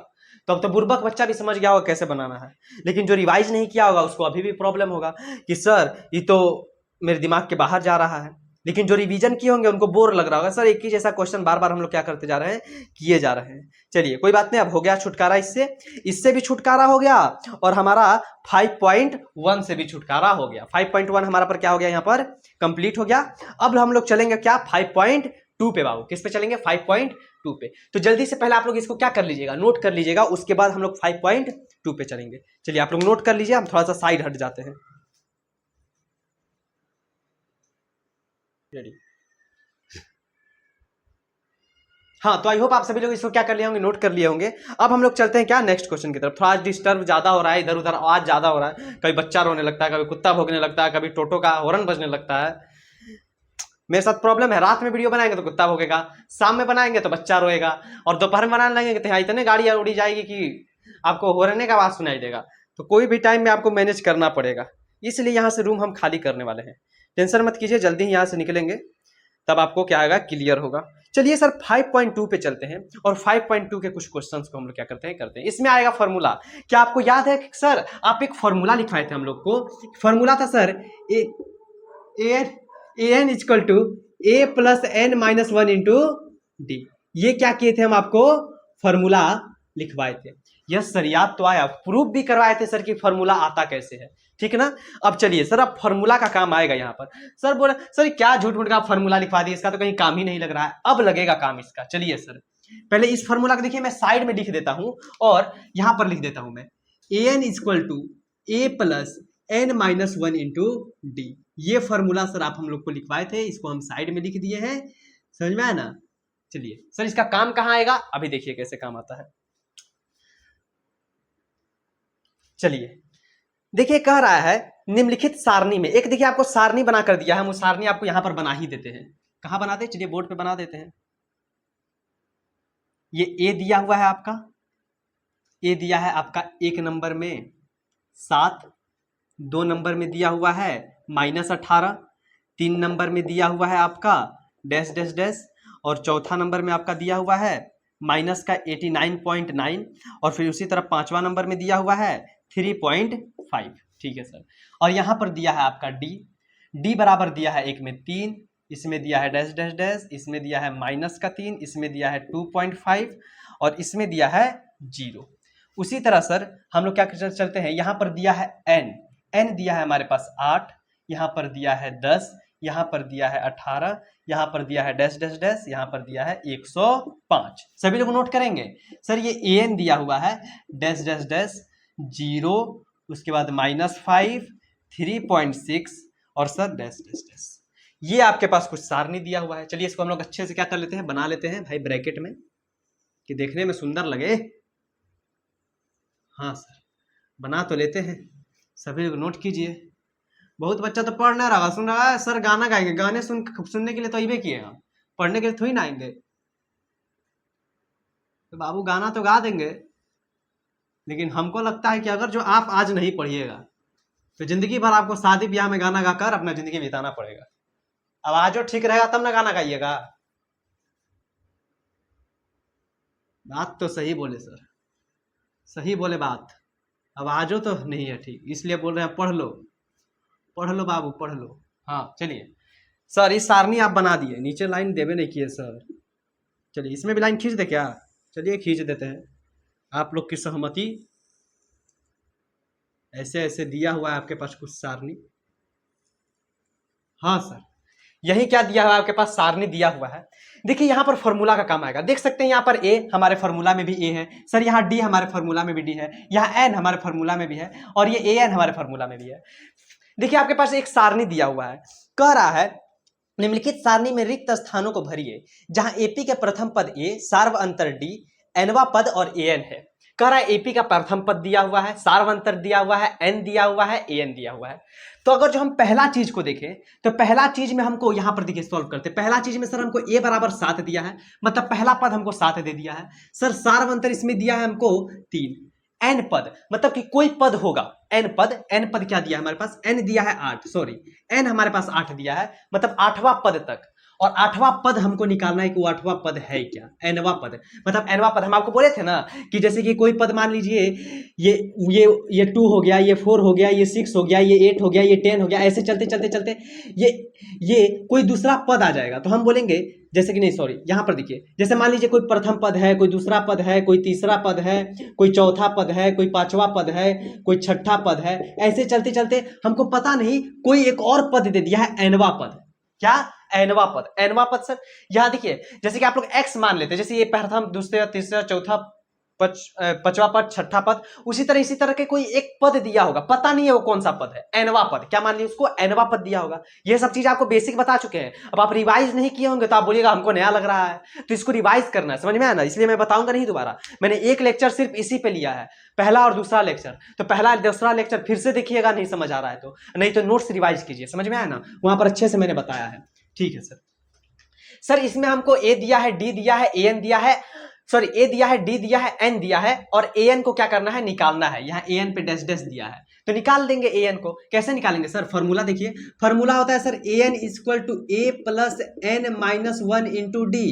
तो अब तो बुर्बक बच्चा भी समझ गया होगा कैसे बनाना है, लेकिन जो रिवाइज नहीं किया होगा उसको अभी भी प्रॉब्लम होगा कि सर ये तो मेरे दिमाग के बाहर जा रहा है। लेकिन जो रिवीजन किए होंगे उनको बोर लग रहा होगा, सर एक ही जैसा क्वेश्चन बार बार हम लोग क्या करते जा रहे हैं, किए जा रहे हैं। चलिए कोई बात नहीं, अब हो गया छुटकारा, इससे भी छुटकारा हो गया, और हमारा 5.1 से भी छुटकारा हो गया। 5.1 हमारा पर क्या हो गया, यहाँ पर कंप्लीट हो गया। अब हम लोग चलेंगे क्या 5.2 पे बाबू, किस पे चलेंगे 5.2 पे। तो जल्दी से पहले आप लोग इसको क्या कर लीजिएगा, नोट कर लीजिएगा, उसके बाद हम लोग 5.2 पे चलेंगे। चलिए आप लोग नोट कर लीजिए, हम थोड़ा सा साइड हट जाते हैं। रेडी, हाँ, तो आई होप आप सभी लोग इसको क्या कर लिए होंगे, नोट कर लिए होंगे। अब हम लोग चलते हैं क्या नेक्स्ट क्वेश्चन की तरफ। थोड़ा डिस्टर्ब ज्यादा हो रहा है, इधर उधर आवाज ज्यादा हो रहा है, कभी बच्चा रोने लगता है, कभी कुत्ता भौंकने लगता है, कभी टोटो का हॉर्न बजने लगता है। मेरे साथ प्रॉब्लम है, रात में वीडियो बनाएंगे तो कुत्ता भौंकेगा, शाम में बनाएंगे तो बच्चा रोएगा, और दोपहर में बनाने लगेंगे तो यहाँ इतने गाड़ी उड़ी जाएगी कि आपको हॉर्न का आवाज सुनाई देगा। तो कोई भी टाइम में आपको मैनेज करना पड़ेगा, इसलिए यहाँ से रूम हम खाली करने वाले हैं। टेंशन मत कीजिए, जल्दी ही यहाँ से निकलेंगे, तब आपको क्या आएगा, क्लियर होगा। चलिए सर 5.2 पे चलते हैं, और 5.2 के कुछ क्वेश्चंस को हम लोग क्या करते हैं। इसमें आएगा फॉर्मूला। क्या आपको याद है कि सर आप एक फॉर्मूला लिखवाए थे हम लोग को, फॉर्मूला था sir an equal to a plus n minus 1 into D. ये क्या किए थे हम, आपको फॉर्मूला लिखवाए थे। यस सर याद तो आया, प्रूफ भी करवाए थे सर कि फॉर्मूला आता कैसे है, ठीक है ना। अब चलिए सर, अब फॉर्मूला का काम आएगा यहाँ पर। सर बोला सर क्या झूठ मूठ का फॉर्मूला लिखवा दिया, इसका तो कहीं काम ही नहीं लग रहा है। अब लगेगा काम इसका। चलिए सर पहले इस फॉर्मूला को देखिए, मैं साइड में लिख देता हूं, और यहां पर लिख देता हूं मैं an equal to a plus n minus 1 into D. ये फॉर्मूला सर आप हम लोग को लिखवाए थे, इसको हम साइड में लिख दिए हैं, समझ में आया ना। चलिए सर इसका काम कहां आएगा, अभी देखिए कैसे काम आता है। चलिए देखिए कह रहा है निम्नलिखित सारणी में, एक देखिए आपको सारणी बना कर दिया है, हम वो सारणी आपको यहां पर बना ही देते हैं। कहां बनाते हैं, चलिए बोर्ड पे बना देते हैं। ये ए दिया हुआ है आपका, ए दिया है आपका 1 नंबर में 7, 2 नंबर में दिया हुआ है -18, 3 नंबर में दिया हुआ है आपका डैश डैश डैश, और चौथा नंबर में आपका दिया हुआ है माइनस का 89.9, और फिर उसी तरह 5वां नंबर में दिया हुआ है 3.5। ठीक है सर। और यहाँ पर दिया है आपका डी बराबर दिया है 1 में 3, इसमें दिया है डैश डैश डैश, इसमें दिया है -3, इसमें दिया है 2.5, और इसमें दिया है 0। उसी तरह सर हम लोग क्या चलते हैं, यहाँ पर दिया है एन दिया है हमारे पास 8, यहाँ पर दिया है 10, यहाँ पर दिया है 18, यहाँ पर दिया है डैश डैश डैश, यहाँ पर दिया है 105। सभी लोग नोट करेंगे सर, ये एन दिया हुआ है डैश डैश डैश 0, उसके बाद -5, 3.6 और सर डैश डैश डैश। ये आपके पास कुछ सारणी दिया हुआ है। चलिए इसको हम लोग अच्छे से क्या कर लेते हैं, बना लेते हैं भाई ब्रैकेट में, कि देखने में सुंदर लगे। हाँ सर, बना तो लेते हैं, सभी लोग नोट कीजिए। बहुत बच्चा तो पढ़ नहीं रहा, सुन रहा है सर गाना गाएंगे, गाने सुनने के लिए तो अबे किए हम, पढ़ने के लिए थोड़ी ना आएंगे। तो बाबू गाना तो गा देंगे, लेकिन हमको लगता है कि अगर जो आप आज नहीं पढ़िएगा तो जिंदगी भर आपको शादी ब्याह में गाना गाकर अपना जिंदगी बिताना पड़ेगा। अब आज जो ठीक रहेगा तब ना गाना गाइएगा। बात तो सही बोले सर, सही बोले बात। अब आजो तो नहीं है ठीक, इसलिए बोल रहे हैं पढ़ लो बाबू पढ़ लो। हाँ चलिए सर, इस सारणी आप बना दिए, नीचे लाइन देवे नहीं किए सर। चलिए इसमें भी लाइन खींच दे क्या, चलिए खींच देते हैं, आप लोग की सहमति। ऐसे ऐसे दिया हुआ है आपके पास कुछ सारणी। हाँ सर, यही क्या दिया हुआ है आपके पास, सारणी दिया हुआ है। देखिए यहाँ पर फॉर्मूला का काम आएगा, देख सकते हैं यहाँ पर ए हमारे फॉर्मूला में भी ए है सर, यहाँ डी हमारे फॉर्मूला में भी डी है, यहाँ एन हमारे फॉर्मूला में भी है, और ये ए एन हमारे फॉर्मूला में भी है। देखिए आपके पास एक सारणी दिया हुआ है, कह रहा है निम्नलिखित सारणी में रिक्त स्थानों को भरिए जहां एपी के प्रथम पद ए, सार्वअंतर डी, एनवा पद और एन है। कह रहा है एपी का प्रथम पद दिया हुआ है, सार्वअंतर दिया हुआ है, एन दिया हुआ है, एन दिया हुआ है। तो अगर जो हम पहला चीज को देखें तो पहला चीज में हमको यहां पर देखिए सॉल्व करते, पहला चीज में सर हमको ए बराबर 7 दिया है, मतलब पहला पद हमको 7 दे दिया है। सर सार्वअंतर इसमें दिया है हमको 3, एन पद मतलब कि कोई पद होगा, एन पद क्या दिया है हमारे पास, एन दिया है 8, सॉरी एन हमारे पास 8 दिया है, मतलब 8वां पद तक। और 8वां पद हमको निकालना है कि वो 8वां पद है क्या, एनवा पद। मतलब एनवा पद हम आपको बोले थे ना कि जैसे कि कोई पद मान लीजिए ये 2 हो गया, ये 4 हो गया, ये 6 हो गया, ये 8 हो गया, ये 10 हो गया, ऐसे चलते चलते चलते ये कोई दूसरा पद आ जाएगा, तो हम बोलेंगे जैसे कि नहीं सॉरी यहाँ पर देखिए, जैसे मान लीजिए कोई प्रथम पद है, कोई दूसरा पद है, कोई तीसरा पद है, कोई चौथा पद है, कोई 5वां पद है, कोई 6ठा पद है, ऐसे चलते चलते हमको पता नहीं कोई एक और पद दे दिया है एनवा पद। क्या, एनवा पद सर यहाँ देखिए, जैसे कि आप लोग एक्स मान लेते हैं, जैसे ये प्रथम दूसरा तीसरा चौथा 5वां पद 6ठा पद, उसी तरह इसी तरह के कोई एक पद दिया होगा, पता नहीं है वो कौन सा पद है, एनवा पद, क्या मान लीजिए उसको एनवा पद दिया होगा। ये सब चीज आपको बेसिक बता चुके हैं, अब आप रिवाइज नहीं किए होंगे तो आप बोलिएगा हमको नया लग रहा है, तो इसको रिवाइज करना है, समझ में आया ना, इसलिए मैं बताऊंगा नहीं दोबारा। मैंने एक लेक्चर सिर्फ इसी पे लिया है, पहला और दूसरा लेक्चर, तो पहला दूसरा लेक्चर फिर से देखिएगा, नहीं समझ आ रहा है तो, नहीं तो नोट्स रिवाइज कीजिए, समझ में आया ना, वहां पर अच्छे से मैंने बताया है। ठीक है सर, इसमें हमको ए दिया है, डी दिया है, एन दिया है, सॉरी ए दिया है, डी दिया है, एन दिया है, और एन को क्या करना है, निकालना है। यहाँ एन पे डैश डैश दिया है तो निकाल देंगे एन को। कैसे निकालेंगे सर, फॉर्मूला देखिए, फॉर्मूला होता है sir N equal to A plus N minus 1 into D.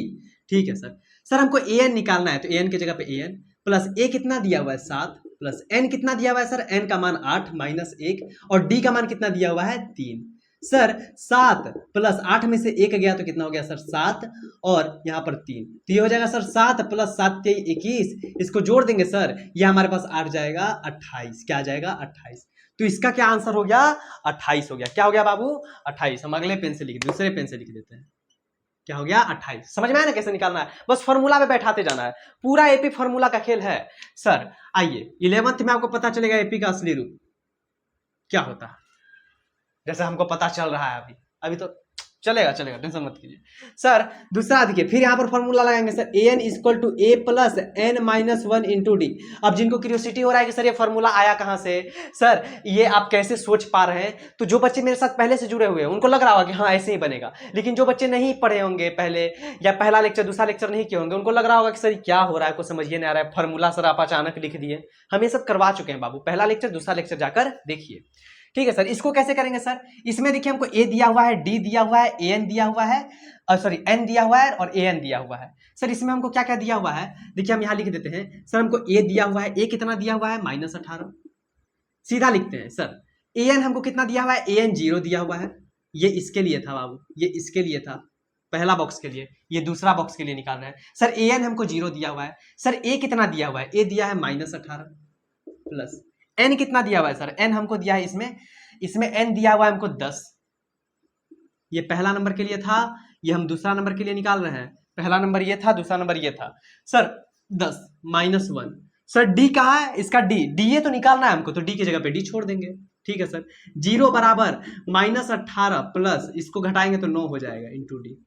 ठीक है सर हमको एन निकालना है, तो एन की जगह पे एन प्लस ए कितना दिया हुआ है 7, प्लस एन कितना दिया हुआ है सर, एन का मान 8 माइनस 1, और डी का मान कितना दिया हुआ है 3। सर 7 प्लस 8 में से 1 गया तो कितना हो गया सर 7, और यहाँ पर 3, तो ये हो जाएगा सर 7 प्लस 7 21, इसको जोड़ देंगे सर, ये हमारे पास 8 जाएगा 28, क्या आ जाएगा 28। तो इसका क्या आंसर हो गया, 28 हो गया। क्या हो गया बाबू, 28। हम अगले पेन से लिख, दूसरे पेन से लिख देते हैं, क्या हो गया 28। समझ में आया ना कैसे निकालना है, बस फॉर्मूला पे बैठाते जाना है, पूरा एपी फॉर्मूला का खेल है। सर आइए 11th में आपको पता चलेगा एपी का असली रूप क्या होता है, जैसे हमको पता चल रहा है अभी तो चलेगा चलेगा, टेंशन मत कीजिए सर। दूसरा देखिए, फिर यहाँ पर फॉर्मूला लगाएंगे sir, an equal to a plus n minus one into D. अब जिनको क्यूरियोसिटी हो रहा है कि सर ये फॉर्मूला आया कहाँ से, सर ये आप कैसे सोच पा रहे हैं, तो जो बच्चे मेरे साथ पहले से जुड़े हुए हैं उनको लग रहा होगा कि हाँ ऐसे ही बनेगा, लेकिन जो बच्चे नहीं पढ़े होंगे पहले, या पहला लेक्चर दूसरा लेक्चर नहीं किए होंगे, उनको लग रहा होगा कि सर क्या हो रहा है, कुछ समझिए नहीं आ रहा है, फॉर्मूला सर आप अचानक लिख दिए। हम ये सब करवा चुके हैं बाबू, पहला लेक्चर दूसरा लेक्चर जाकर देखिए। ठीक है सर, इसको कैसे करेंगे सर, इसमें देखिए हमको a दिया हुआ है, d दिया हुआ है, an दिया हुआ है, सॉरी n दिया हुआ है और an दिया हुआ है। सर इसमें हमको क्या क्या दिया हुआ है, देखिए हम यहाँ लिख देते हैं सर, हमको a दिया हुआ है, a कितना दिया हुआ है -18, सीधा लिखते हैं सर। an हमको कितना दिया हुआ है, an 0 दिया हुआ है, ये इसके लिए था बाबू, ये इसके लिए था, पहला बॉक्स के लिए, ये दूसरा बॉक्स के लिए निकाल रहे हैं सर। an हमको 0 दिया हुआ है सर, a कितना दिया हुआ है, a दिया है -18 प्लस n कितना दिया हुआ है सर, n हमको दिया है इसमें n दिया हुआ है हमको 10, ये पहला नंबर के लिए था, ये हम दूसरा नंबर के लिए निकाल रहे हैं, पहला नंबर ये था, दूसरा नंबर ये था सर, 10 -1 सर। d कहाँ है, इसका d ये तो निकालना है हमको, तो d की जगह पे d छोड़ देंगे। ठीक है सर, 0 बराबर -18 प्लस इसको घटाएंगे तो 9 हो जाएगा इंटू डी,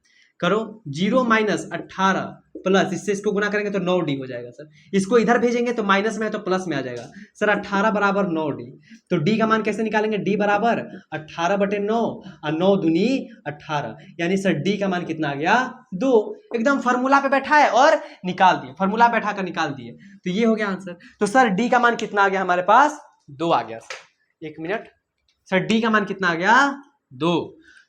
करो 0 -18 प्लस इससे इसको गुना करेंगे तो 9d हो जाएगा सर। इसको इधर भेजेंगे तो माइनस में है तो प्लस में आ जाएगा सर। 18 बराबर 9d, तो d का मान कैसे निकालेंगे, d बराबर 18/9 और 9 दूनी 18, यानी सर d का मान कितना आ गया 2। एकदम फॉर्मूला पे बैठा है और निकाल दिए, फॉर्मूला बैठा कर निकाल दिए, तो ये हो गया आंसर। तो सर d का मान कितना आ गया हमारे पास, 2 आ गया सर। एक मिनट सर, d का मान कितना आ गया 2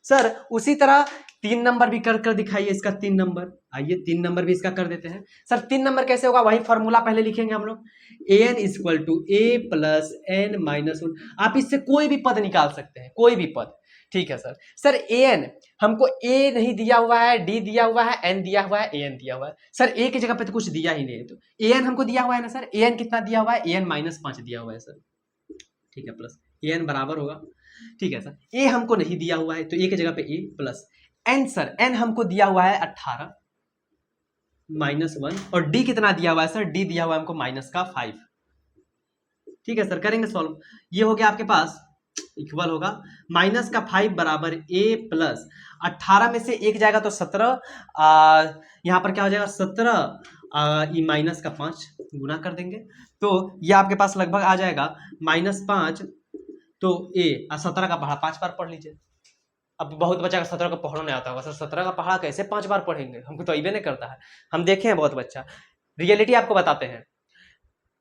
सर। उसी तरह 3 नंबर भी कर दिखाइए इसका, 3 नंबर, आइए 3 नंबर भी इसका कर देते हैं सर। 3 नंबर कैसे होगा, वही फॉर्मूला पहले लिखेंगे हम लोग, an equal to a plus n minus 1। आप इससे कोई भी पद निकाल सकते हैं, कोई भी पद। ठीक है सर। सर an हमको a नहीं दिया हुआ है, d दिया हुआ है, n दिया हुआ है, an दिया हुआ है सर, a की जगह पे तो कुछ दिया ही नहीं है, तो an हमको दिया हुआ है ना सर, an कितना दिया हुआ है, an -5 दिया हुआ है सर। ठीक है, प्लस an बराबर होगा, ठीक है सर, a हमको नहीं दिया हुआ है तो a की जगह पे a plus n sir, n हमको दिया हुआ है 18 -1 और d कितना दिया हुआ है सर, d दिया हुआ है हमको -5। ठीक है सर, करेंगे सॉल्व, ये हो गया आपके पास इक्वल होगा -5 बराबर a प्लस 18 में से एक जाएगा तो 17, यहाँ पर क्या हो जाएगा 17 ई -5 गुना कर देंगे तो ये आपके पास लगभग आ जाएगा -5, तो a 17 का पढ़ा 5 बार पढ़ लीजिए। अब बहुत बच्चा का 17 का पढ़ना नहीं आता होगा सर, 17 का पढ़ा कैसे 5 बार पढ़ेंगे, हमको तो अइबे नहीं करता है। हम देखे हैं बहुत बच्चा, रियलिटी आपको बताते हैं,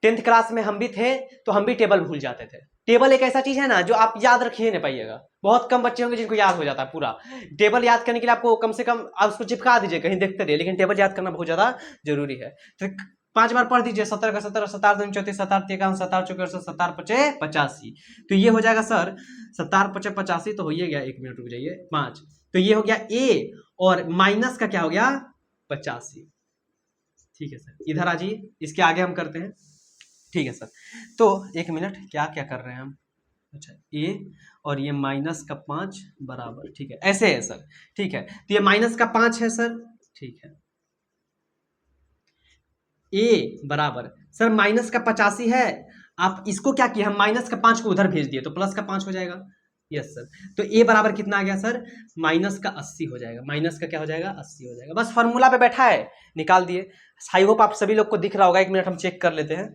10th क्लास में हम भी थे तो हम भी टेबल भूल जाते थे। टेबल एक ऐसा चीज है ना जो आप याद रखिए नहीं पाइएगा, बहुत कम बच्चे होंगे जिनको याद हो जाता है पूरा। टेबल याद करने के लिए आपको कम से कम आप उसको चिपका दीजिए कहीं देखते रहिए, लेकिन टेबल याद करना बहुत ज्यादा जरूरी है। तो 5 बार पढ़ दीजिए, 17 का 17, 17 दूनी 34, 17 53, 17 चौके 17 पचे 85, तो ये हो जाएगा सर 17 पचे 85, तो हो ही गया, 1 मिनट रुक जाइए 5, तो ये हो गया a और माइनस का क्या हो गया 85। ठीक है सर, इधर आ जाइए, इसके आगे हम करते हैं। ठीक है सर, तो 1 मिनट, क्या क्या कर रहे हैं हम, अच्छा a और ये -5 बराबर, ठीक है ऐसे है सर। ठीक है, तो ये -5 है सर, ठीक है, a बराबर सर -85 है, आप इसको क्या किया, हम -5 को उधर भेज दिए तो +5 हो जाएगा। यस सर, तो a बराबर कितना आ गया सर, -80 हो जाएगा, माइनस का क्या हो जाएगा 80 हो जाएगा। बस फॉर्मूला पे बैठा है, निकाल दिए। आई होप आप सभी लोग को दिख रहा होगा, 1 मिनट हम चेक कर लेते हैं।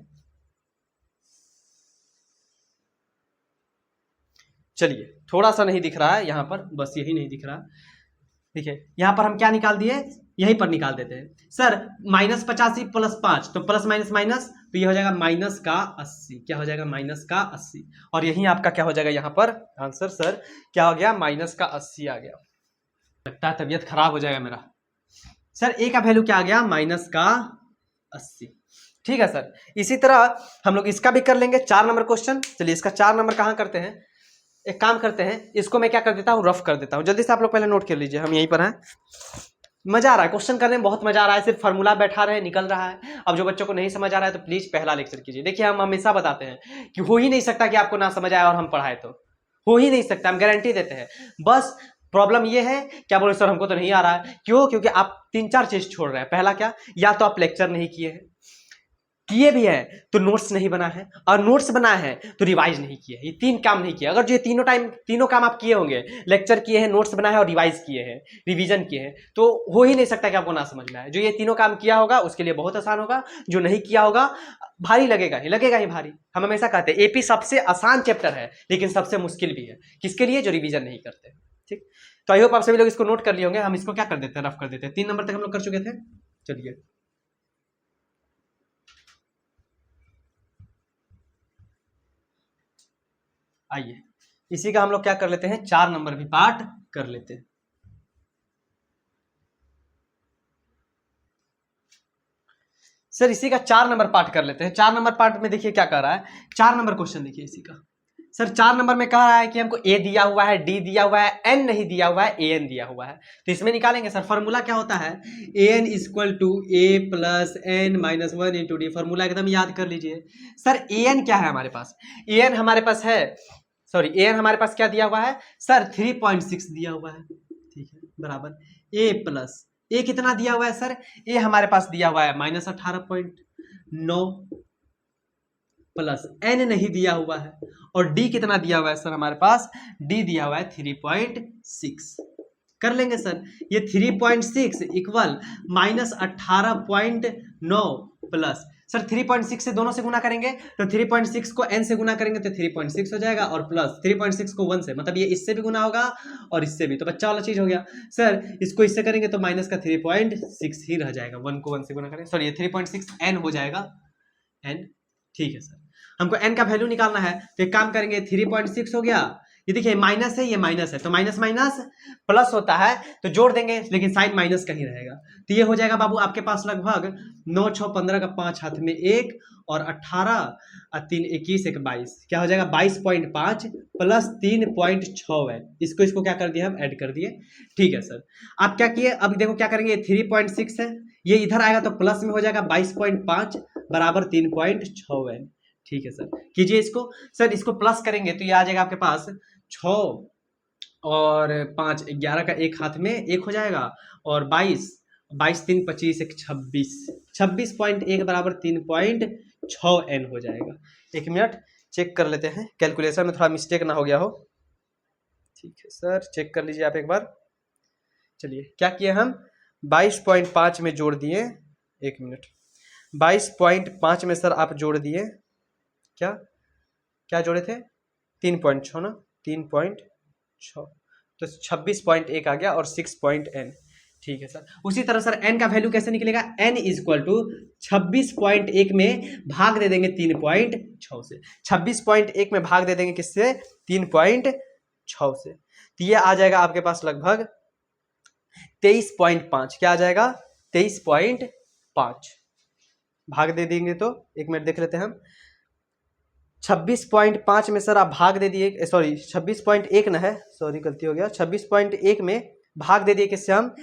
चलिए, थोड़ा सा नहीं दिख रहा है यहाँ पर, बस यही नहीं दिख रहा। ठीक है, यहाँ पर हम क्या निकाल दिए, यहीं पर निकाल देते हैं सर, -85 + 5 तो प्लस माइनस माइनस, तो ये हो जाएगा -80, क्या हो जाएगा -80, और यही आपका क्या हो जाएगा यहाँ पर आंसर सर, क्या हो गया -80 आ गया। लगता है तबीयत खराब हो जाएगा मेरा सर। a का वैल्यू क्या आ गया -80। ठीक है सर, इसी तरह हम लोग इसका भी कर लेंगे, 4 नंबर क्वेश्चन। चलिए इसका 4 नंबर कहाँ करते हैं, एक काम करते हैं, इसको मैं क्या कर देता हूँ, रफ कर देता हूँ। जल्दी से आप लोग पहले नोट कर लीजिए, हम यहीं पर हैं। मजा आ रहा है क्वेश्चन करने में, बहुत मजा आ रहा है, सिर्फ फार्मूला बैठा रहे निकल रहा है। अब जो बच्चों को नहीं समझ आ रहा है तो प्लीज पहला लेक्चर कीजिए। देखिए हम हमेशा बताते हैं कि हो ही नहीं सकता कि आपको ना समझ आए और हम पढ़ाए, तो हो ही नहीं सकता, हम गारंटी देते हैं। बस प्रॉब्लम ये है, क्या बोले सर हमको तो नहीं आ रहा है, क्यों, क्योंकि आप 3-4 चीज छोड़ रहे हैं। पहला क्या, या तो आप लेक्चर नहीं किए हैं, किए भी हैं तो नोट्स नहीं बना है, और नोट्स बना है तो रिवाइज नहीं किया है। ये 3 काम नहीं किया। अगर जो ये तीनों काम आप किए होंगे, लेक्चर किए हैं, नोट्स बनाए और रिवाइज किए हैं, रिवीजन किए हैं, तो हो ही नहीं सकता कि आपको ना समझ में आए। जो ये तीनों काम किया होगा उसके लिए बहुत आसान होगा, जो नहीं किया होगा भारी लगेगा ही भारी। हम हमेशा कहते हैं एपी सबसे आसान चैप्टर है लेकिन सबसे मुश्किल भी है। किसके लिए? जो रिवीजन नहीं करते। ठीक, तो आई होप आप सभी लोग इसको नोट कर लिए होंगे। हम इसको क्या कर देते हैं, रफ कर देते हैं। 3 नंबर तक हम लोग कर चुके थे। चलिए आइए इसी का हम लोग क्या कर लेते हैं, 4 नंबर भी पार्ट कर लेते हैं। सर इसी का 4 नंबर पार्ट कर लेते हैं। 4 नंबर पार्ट में देखिए क्या कर रहा है, 4 नंबर क्वेश्चन देखिए इसी का। सर 4 नंबर में कह रहा है कि हमको ए दिया हुआ है, डी दिया हुआ है, एन नहीं दिया हुआ है, ए एन दिया हुआ है। तो इसमें निकालेंगे सर। फॉर्मूला क्या होता है, a n equal to A plus N minus 1 into d. Formula एकदम याद कर लीजिए। सर ए एन क्या है हमारे पास, ए एन हमारे पास है, सॉरी ए एन हमारे पास क्या दिया हुआ है सर, 3.6 दिया हुआ है। ठीक है, बराबर ए प्लस ए कितना दिया हुआ है सर, ए हमारे पास दिया हुआ है -18.9 प्लस एन नहीं दिया हुआ है, और डी कितना दिया हुआ है सर हमारे पास, डी दिया हुआ है 3.6। कर लेंगे सर, ये 3.6 इक्वल -18.9 प्लस सर 3.6 से दोनों से गुना करेंगे तो 3.6 को n से गुना करेंगे तो 3.6 हो जाएगा, और प्लस 3.6 को 1 से, मतलब ये इससे भी गुना होगा और इससे भी, तो बच्चा वाला चीज हो गया। सर इसको इससे करेंगे तो माइनस का 3.6 ही रह जाएगा, 1 को 1 से गुना करेंगे, सॉरी ये 3.6 n हो जाएगा n। ठीक है सर, हमको n का वैल्यू निकालना है तो एक काम करेंगे, 3.6 हो गया, ये देखिए माइनस है, ये माइनस है, तो माइनस माइनस प्लस होता है तो जोड़ देंगे, लेकिन साइन माइनस का ही रहेगा। तो ये हो जाएगा बाबू आपके पास लगभग 9 6 15 का 5 हाथ में 1 और 18 और 3 21 1 22, क्या हो जाएगा 22.5 प्लस 3.6 है। इसको क्या कर दिया हम, ऐड कर दिए। ठीक है सर, आप क्या किए, अब देखो क्या करेंगे, 3.6 है, ये इधर आएगा तो प्लस में हो जाएगा 22.5 बराबर 3.6 है। ठीक है सर, कीजिए इसको। सर इसको प्लस करेंगे तो ये आ जाएगा आपके पास 6 और 5 11 का एक हाथ में 1 हो जाएगा, और 22 22 3 25 1 26 26.1 बराबर 3.6 n हो जाएगा। 1 मिनट चेक कर लेते हैं, कैलकुलेशन में थोड़ा मिस्टेक ना हो गया हो। ठीक है सर, चेक कर लीजिए आप एक बार। चलिए क्या किए हम, 22.5 में जोड़ दिए, 1 मिनट, 22.5 में सर आप जोड़ दिए, क्या क्या जोड़े थे, 3.6 ना, 3.6 तो 26.1 आ गया, और 6.n। ठीक है सर, उसी तरह सर n का वैल्यू कैसे निकलेगा, n इक्वल टू 26.1 में भाग दे देंगे 3.6 से, 26.1 में भाग दे देंगे किससे, 3.6 से, तो ये आ जाएगा आपके पास लगभग 23.5, क्या आ जाएगा 23.5, भाग दे देंगे तो 1 मिनट देख लेते हैं हम। 26.5 में सर आप भाग दे दिए, सॉरी 26.1 ना है, सॉरी गलती हो गया, 26.1 में भाग दे दिए किससे हम,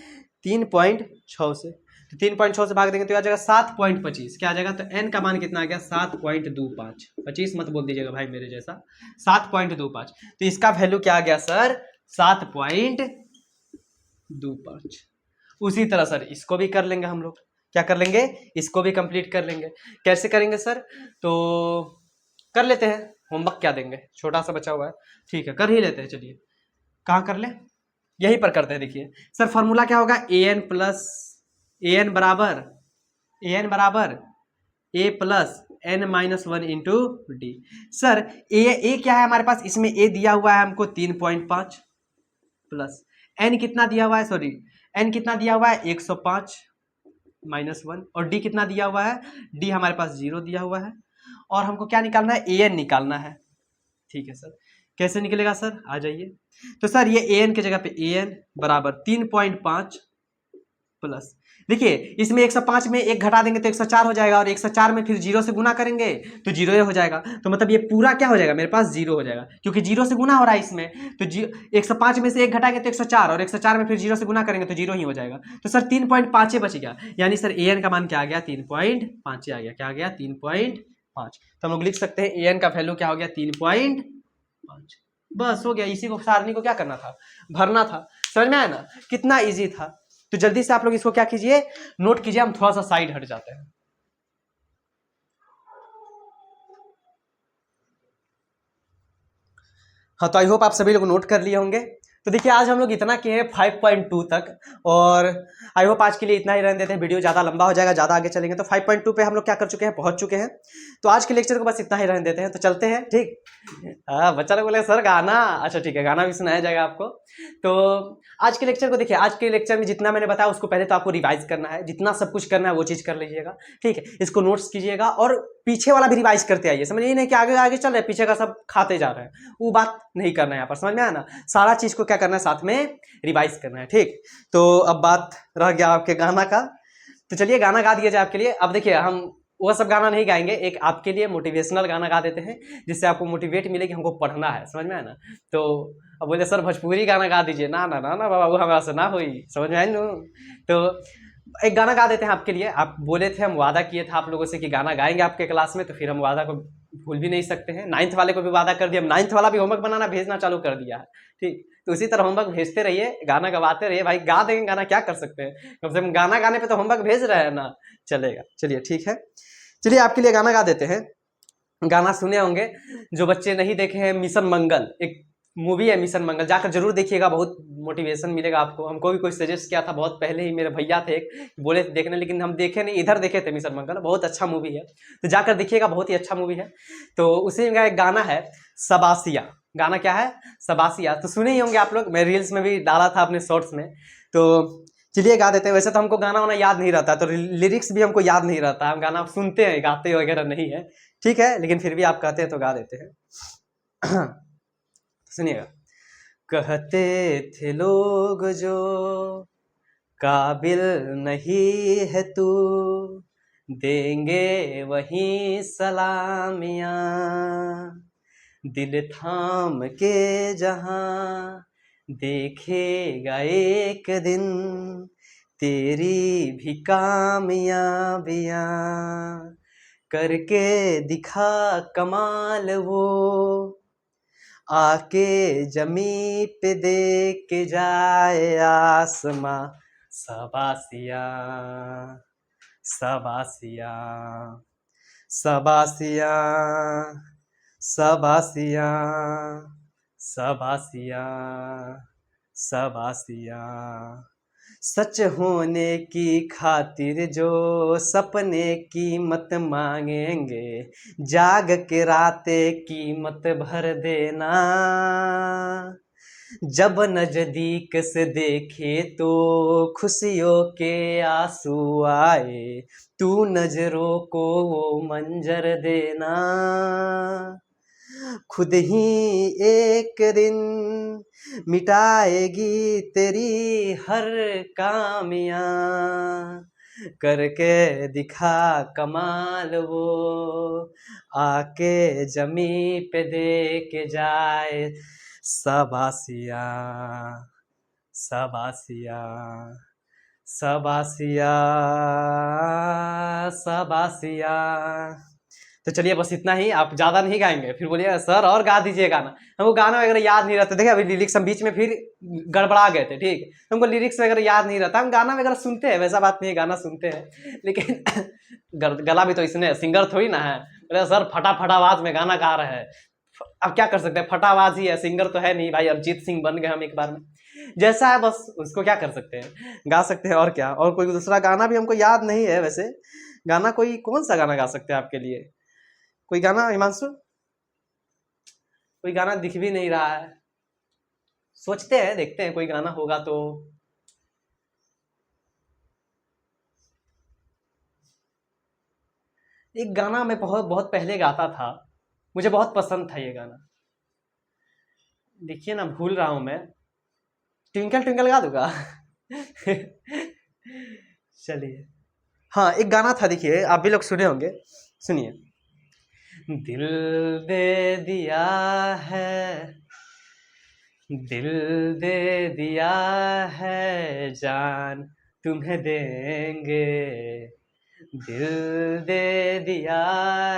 3.6 से, तो 3.6 से भाग देंगे तो आ जाएगा 7.25, क्या आ जाएगा, तो n का मान कितना आ गया 7.25, 25 मत बोल दीजिएगा भाई मेरे जैसा, 7.25, तो इसका वैल्यू क्या आ गया सर 7.25। उसी तरह सर इसको भी कर लेंगे हम लोग, क्या कर लेंगे, इसको भी कंप्लीट कर लेंगे। कैसे करेंगे सर, तो कर लेते हैं, होमवर्क क्या देंगे, छोटा सा बचा हुआ है, ठीक है कर ही लेते हैं। चलिए कहाँ कर ले, यहीं पर करते हैं। देखिए सर फॉर्मूला क्या होगा, ए एन बराबर a plus N minus 1 into d. Sir a क्या है हमारे पास, इसमें ए दिया हुआ है हमको 3.5 प्लस एन कितना दिया हुआ है, सॉरी एन कितना दिया हुआ है 105 -1, और डी कितना दिया हुआ है, डी हमारे पास 0 दिया हुआ है, और हमको क्या निकालना है, ए एन निकालना है। ठीक है सर, कैसे निकलेगा सर, आ जाइए। तो सर ये ए एन की जगह पे ए एन बराबर 3.5 प्लस, देखिए इसमें 105 में 1 घटा देंगे तो 104 हो जाएगा, और 104 में फिर 0 से गुना करेंगे तो 0 हो जाएगा, तो मतलब ये पूरा क्या हो जाएगा मेरे पास 0 हो जाएगा, क्योंकि 0 से गुना हो रहा है इसमें, तो 105 में से 1 घटाएंगे तो 104, और 104 में फिर 0 से गुना करेंगे तो 0 ही हो जाएगा, तो सर 3.5 बच गया, यानी सर ए एन का मान क्या आ गया 3.5 आ गया, क्या आ गया 3.5। तो हम लोग लिख सकते हैं ए एन का वैल्यू क्या हो गया 3.5, बस हो गया। इसी को सारणी को क्या करना था, भरना था, समझ में आया ना, कितना इजी था। तो जल्दी से आप लोग इसको क्या कीजिए, नोट कीजिए, हम थोड़ा सा साइड हट जाते हैं। हाँ, तो आई होप आप सभी लोग नोट कर लिए होंगे। तो देखिए आज हम लोग इतना किए हैं 5.2 तक, और आई होप आज के लिए इतना ही रहने देते हैं, वीडियो ज़्यादा लंबा हो जाएगा, ज़्यादा आगे चलेंगे। तो 5.2 पे हम लोग क्या कर चुके हैं, पहुंच चुके हैं। तो आज के लेक्चर को बस इतना ही रहने देते हैं, तो चलते हैं। ठीक। हाँ, बच्चा लोग बोले सर गाना, अच्छा ठीक है, गाना भी सुनाया जाएगा आपको। तो आज के लेक्चर को देखिए, आज के लेक्चर में जितना मैंने बताया उसको पहले तो आपको रिवाइज करना है, जितना सब कुछ करना है वो चीज़ कर लीजिएगा। ठीक है, इसको नोट्स कीजिएगा और पीछे वाला भी रिवाइज करते आइए। समझ ये नहीं कि आगे आगे चल रहे हैं, पीछे का सब खाते जा रहे हैं, वो बात नहीं करना है यहाँ पर। समझ में आया ना, सारा चीज को क्या करना है, साथ में रिवाइज करना है। ठीक। तो अब बात रह गया आपके गाना का, तो चलिए गाना गा दिया जाए आपके लिए। अब देखिए हम वो सब गाना नहीं गाएंगे, एक आपके लिए मोटिवेशनल गाना गा देते हैं, जिससे आपको मोटिवेट मिले कि हमको पढ़ना है। समझ में आया ना। तो अब बोले सर भोजपुरी गाना गा दीजिए, ना ना ना ना बाबा, वो हमारा से ना हुई। समझ में आई ना। तो एक गाना गा देते हैं आपके लिए। आप बोले थे, हम वादा किए थे आप लोगों से कि गाना गाएंगे आपके क्लास में, तो फिर हम वादा को भूल भी नहीं सकते हैं। 9th वाले को भी वादा कर दिया, हम 9th वाला भी होमवर्क बनाना भेजना चालू कर दिया है। ठीक। तो उसी तरह होमवर्क भेजते रहिए, गाना गवाते रहिए भाई, गा देंगे गाना, क्या कर सकते हैं, कम से कम गाना गाने पे तो होमवर्क भेज रहे हैं ना, चलेगा। चलिए ठीक है, चलिए आपके लिए गाना गा देते हैं। गाना सुने होंगे, जो बच्चे नहीं देखे हैं, मिशन मंगल एक मूवी है, मिशन मंगल जाकर जरूर देखिएगा, बहुत मोटिवेशन मिलेगा आपको। हमको भी कोई सजेस्ट किया था बहुत पहले ही, मेरे भैया थे एक, बोले थे देखने, लेकिन हम देखे नहीं, इधर देखे थे मिशन मंगल, बहुत अच्छा मूवी है, तो जाकर देखिएगा, बहुत ही अच्छा मूवी है। तो उसी में एक गाना है सबासिया, गाना क्या है, सबासिया, तो सुने ही होंगे आप लोग, मैं रील्स में भी डाला था अपने शॉर्ट्स में। तो चलिए गा देते हैं। वैसे तो हमको गाना वाना याद नहीं रहता, तो लिरिक्स भी हमको याद नहीं रहता, हम गाना सुनते हैं, गाते वगैरह नहीं है। ठीक है, लेकिन फिर भी आप कहते हैं तो गा देते हैं। सुनिएगा। कहते थे लोग जो काबिल नहीं है तू, देंगे वही सलामियाँ, दिल थाम के जहां देखेगा एक दिन तेरी भी कामयाबियाँ, करके दिखा कमाल वो, आके जमी पे दे के जाए आसमां, सबासिया सबासिया सबासिया सबासिया सबासिया सबासिया, सच होने की खातिर जो सपने कीमत मांगेंगे, जाग के राते कीमत भर देना, जब नजदीक से देखे तो खुशियों के आंसू आए, तू नजरों को वो मंजर देना, खुद ही एक दिन मिटाएगी तेरी हर कामियाँ, करके दिखा कमाल वो, आके जमी पे दे के जाए, सबासिया सबासिया सबासिया सबासिया। तो चलिए बस इतना ही, आप ज्यादा नहीं गाएंगे, फिर बोलिए सर और गा दीजिए गाना, हमको गाना वगैरह याद नहीं रहता। देखिए अभी लिरिक्स हम बीच में फिर गड़बड़ा गए थे। ठीक, हमको लिरिक्स वगैरह याद नहीं रहता, हम गाना वगैरह सुनते हैं, वैसा बात नहीं है, गाना सुनते हैं, लेकिन गला भी तो इसने सिंगर थोड़ी ना है। अरे सर फटाफट आवाज में गाना गा रहे हैं, अब क्या कर सकते हैं, फटा आवाज ही है, सिंगर तो है नहीं भाई, अरिजीत सिंह बन गए हम एक बार में, जैसा है बस उसको क्या कर सकते हैं, गा सकते हैं और क्या। और कोई दूसरा गाना भी हमको याद नहीं है वैसे, गाना कोई कौन सा गाना गा सकते हैं आपके लिए, कोई गाना हिमांशु, कोई गाना दिख भी नहीं रहा है, सोचते हैं, देखते हैं कोई गाना होगा तो। एक गाना मैं बहुत बहुत पहले गाता था, मुझे बहुत पसंद था ये गाना, देखिए ना भूल रहा हूं मैं, ट्विंकल ट्विंकल गा दूंगा। चलिए, हाँ एक गाना था, देखिए आप भी लोग सुने होंगे, सुनिए। दिल दे दिया है, दिल दे दिया है, जान तुम्हें देंगे, दिल दे दिया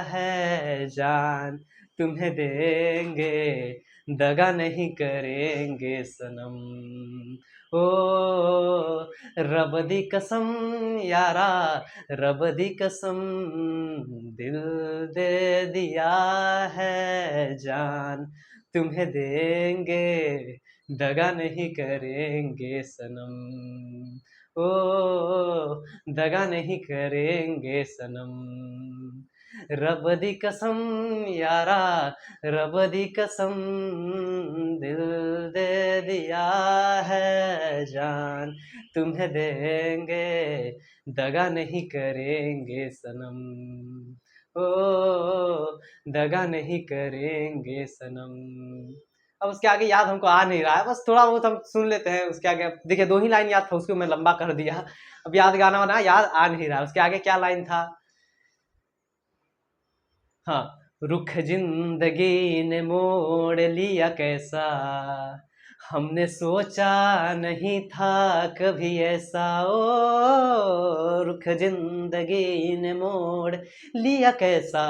है, जान तुम्हें देंगे, दगा नहीं करेंगे सनम, ओ रब दी कसम यारा, रब दी कसम, दिल दे दिया है, जान तुम्हें देंगे, दगा नहीं करेंगे सनम। ओ दगा नहीं करेंगे सनम। रब दी कसम यारा, रब दी कसम, दिल दे दिया है जान, तुम्हें देंगे, दगा नहीं करेंगे सनम। ओ दगा नहीं करेंगे सनम। अब उसके आगे याद हमको आ नहीं रहा है, बस थोड़ा बहुत हम सुन लेते हैं। उसके आगे देखिए 2 ही लाइन याद था, उसको मैं लंबा कर दिया। अब याद गाना वाना याद आ नहीं रहा, उसके आगे क्या लाइन था। हाँ, रुख जिंदगी ने मोड़ लिया कैसा, हमने सोचा नहीं था कभी ऐसा। ओ रुख जिंदगी ने मोड़ लिया कैसा,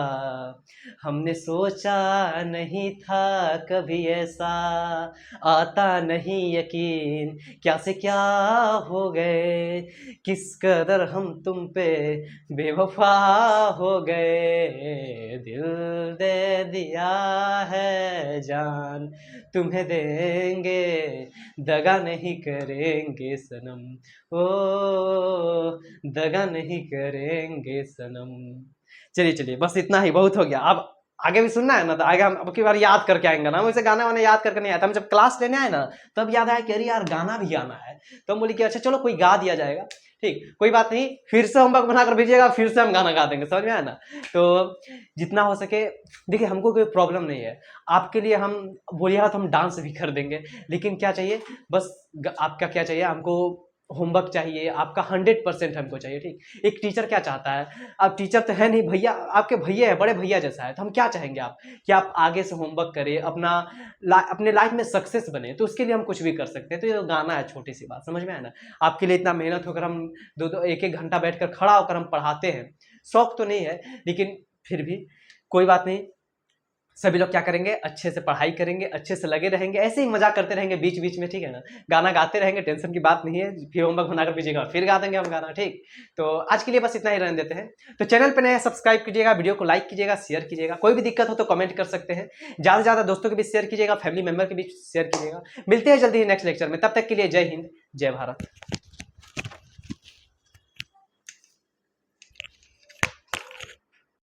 हमने सोचा नहीं था कभी ऐसा। आता नहीं यकीन क्या से क्या हो गए, किस कदर हम तुम पे बेवफा हो गए। दिल दे दिया है जान, तुम्हें देंगे, दगा नहीं करेंगे सनम। ओ दगा नहीं करेंगे सनम। चलिए चलिए, बस इतना ही बहुत हो गया। अब आगे भी सुनना है ना, तो आगे हम अब की बार याद करके आएंगे ना। वैसे गाना वाना याद करके नहीं आया था, हम जब क्लास लेने आए ना तब याद आया कि अरे यार गाना भी आना है। तो हम बोले कि अच्छा चलो कोई गा दिया जाएगा, ठीक कोई बात नहीं, फिर से होमवर्क बनाकर भेजिएगा, फिर से हम गाना गा देंगे, समझ में आया ना। तो जितना हो सके, देखिए हमको कोई प्रॉब्लम नहीं है, आपके लिए हम बोलिएगा तो हम डांस भी कर देंगे। लेकिन क्या चाहिए, बस आपका क्या चाहिए, हमको होमवर्क चाहिए आपका 100% हमको चाहिए, ठीक। एक टीचर क्या चाहता है, अब टीचर तो है नहीं, भैया आपके भैया है, बड़े भैया जैसा है, तो हम क्या चाहेंगे आप कि आप आगे से होमवर्क करें, अपने लाइफ में सक्सेस बने, तो उसके लिए हम कुछ भी कर सकते हैं। तो ये तो गाना है, छोटी सी बात, समझ में आया ना। आपके लिए इतना मेहनत होकर हम 2-2 1-1 घंटा बैठकर खड़ा होकर हम पढ़ाते हैं, शौक तो नहीं है लेकिन फिर भी कोई बात नहीं। सभी लोग क्या करेंगे, अच्छे से पढ़ाई करेंगे, अच्छे से लगे रहेंगे, ऐसे ही मजा करते रहेंगे बीच बीच में, ठीक है ना। गाना गाते रहेंगे, टेंशन की बात नहीं है। फिर होमवर्क बनाकर भेजिएगा, फिर गा देंगे हम गाना, ठीक। तो आज के लिए बस इतना ही रहने देते हैं। तो चैनल पे नए सब्सक्राइब कीजिएगा, वीडियो को लाइक कीजिएगा, शेयर कीजिएगा। कोई भी दिक्कत हो तो कमेंट कर सकते हैं। ज़्यादा से ज़्यादा दोस्तों के बीच शेयर कीजिएगा, फैमिली मेंबर के बीच शेयर कीजिएगा। मिलते हैं जल्दी ही नेक्स्ट लेक्चर में, तब तक के लिए जय हिंद, जय भारत।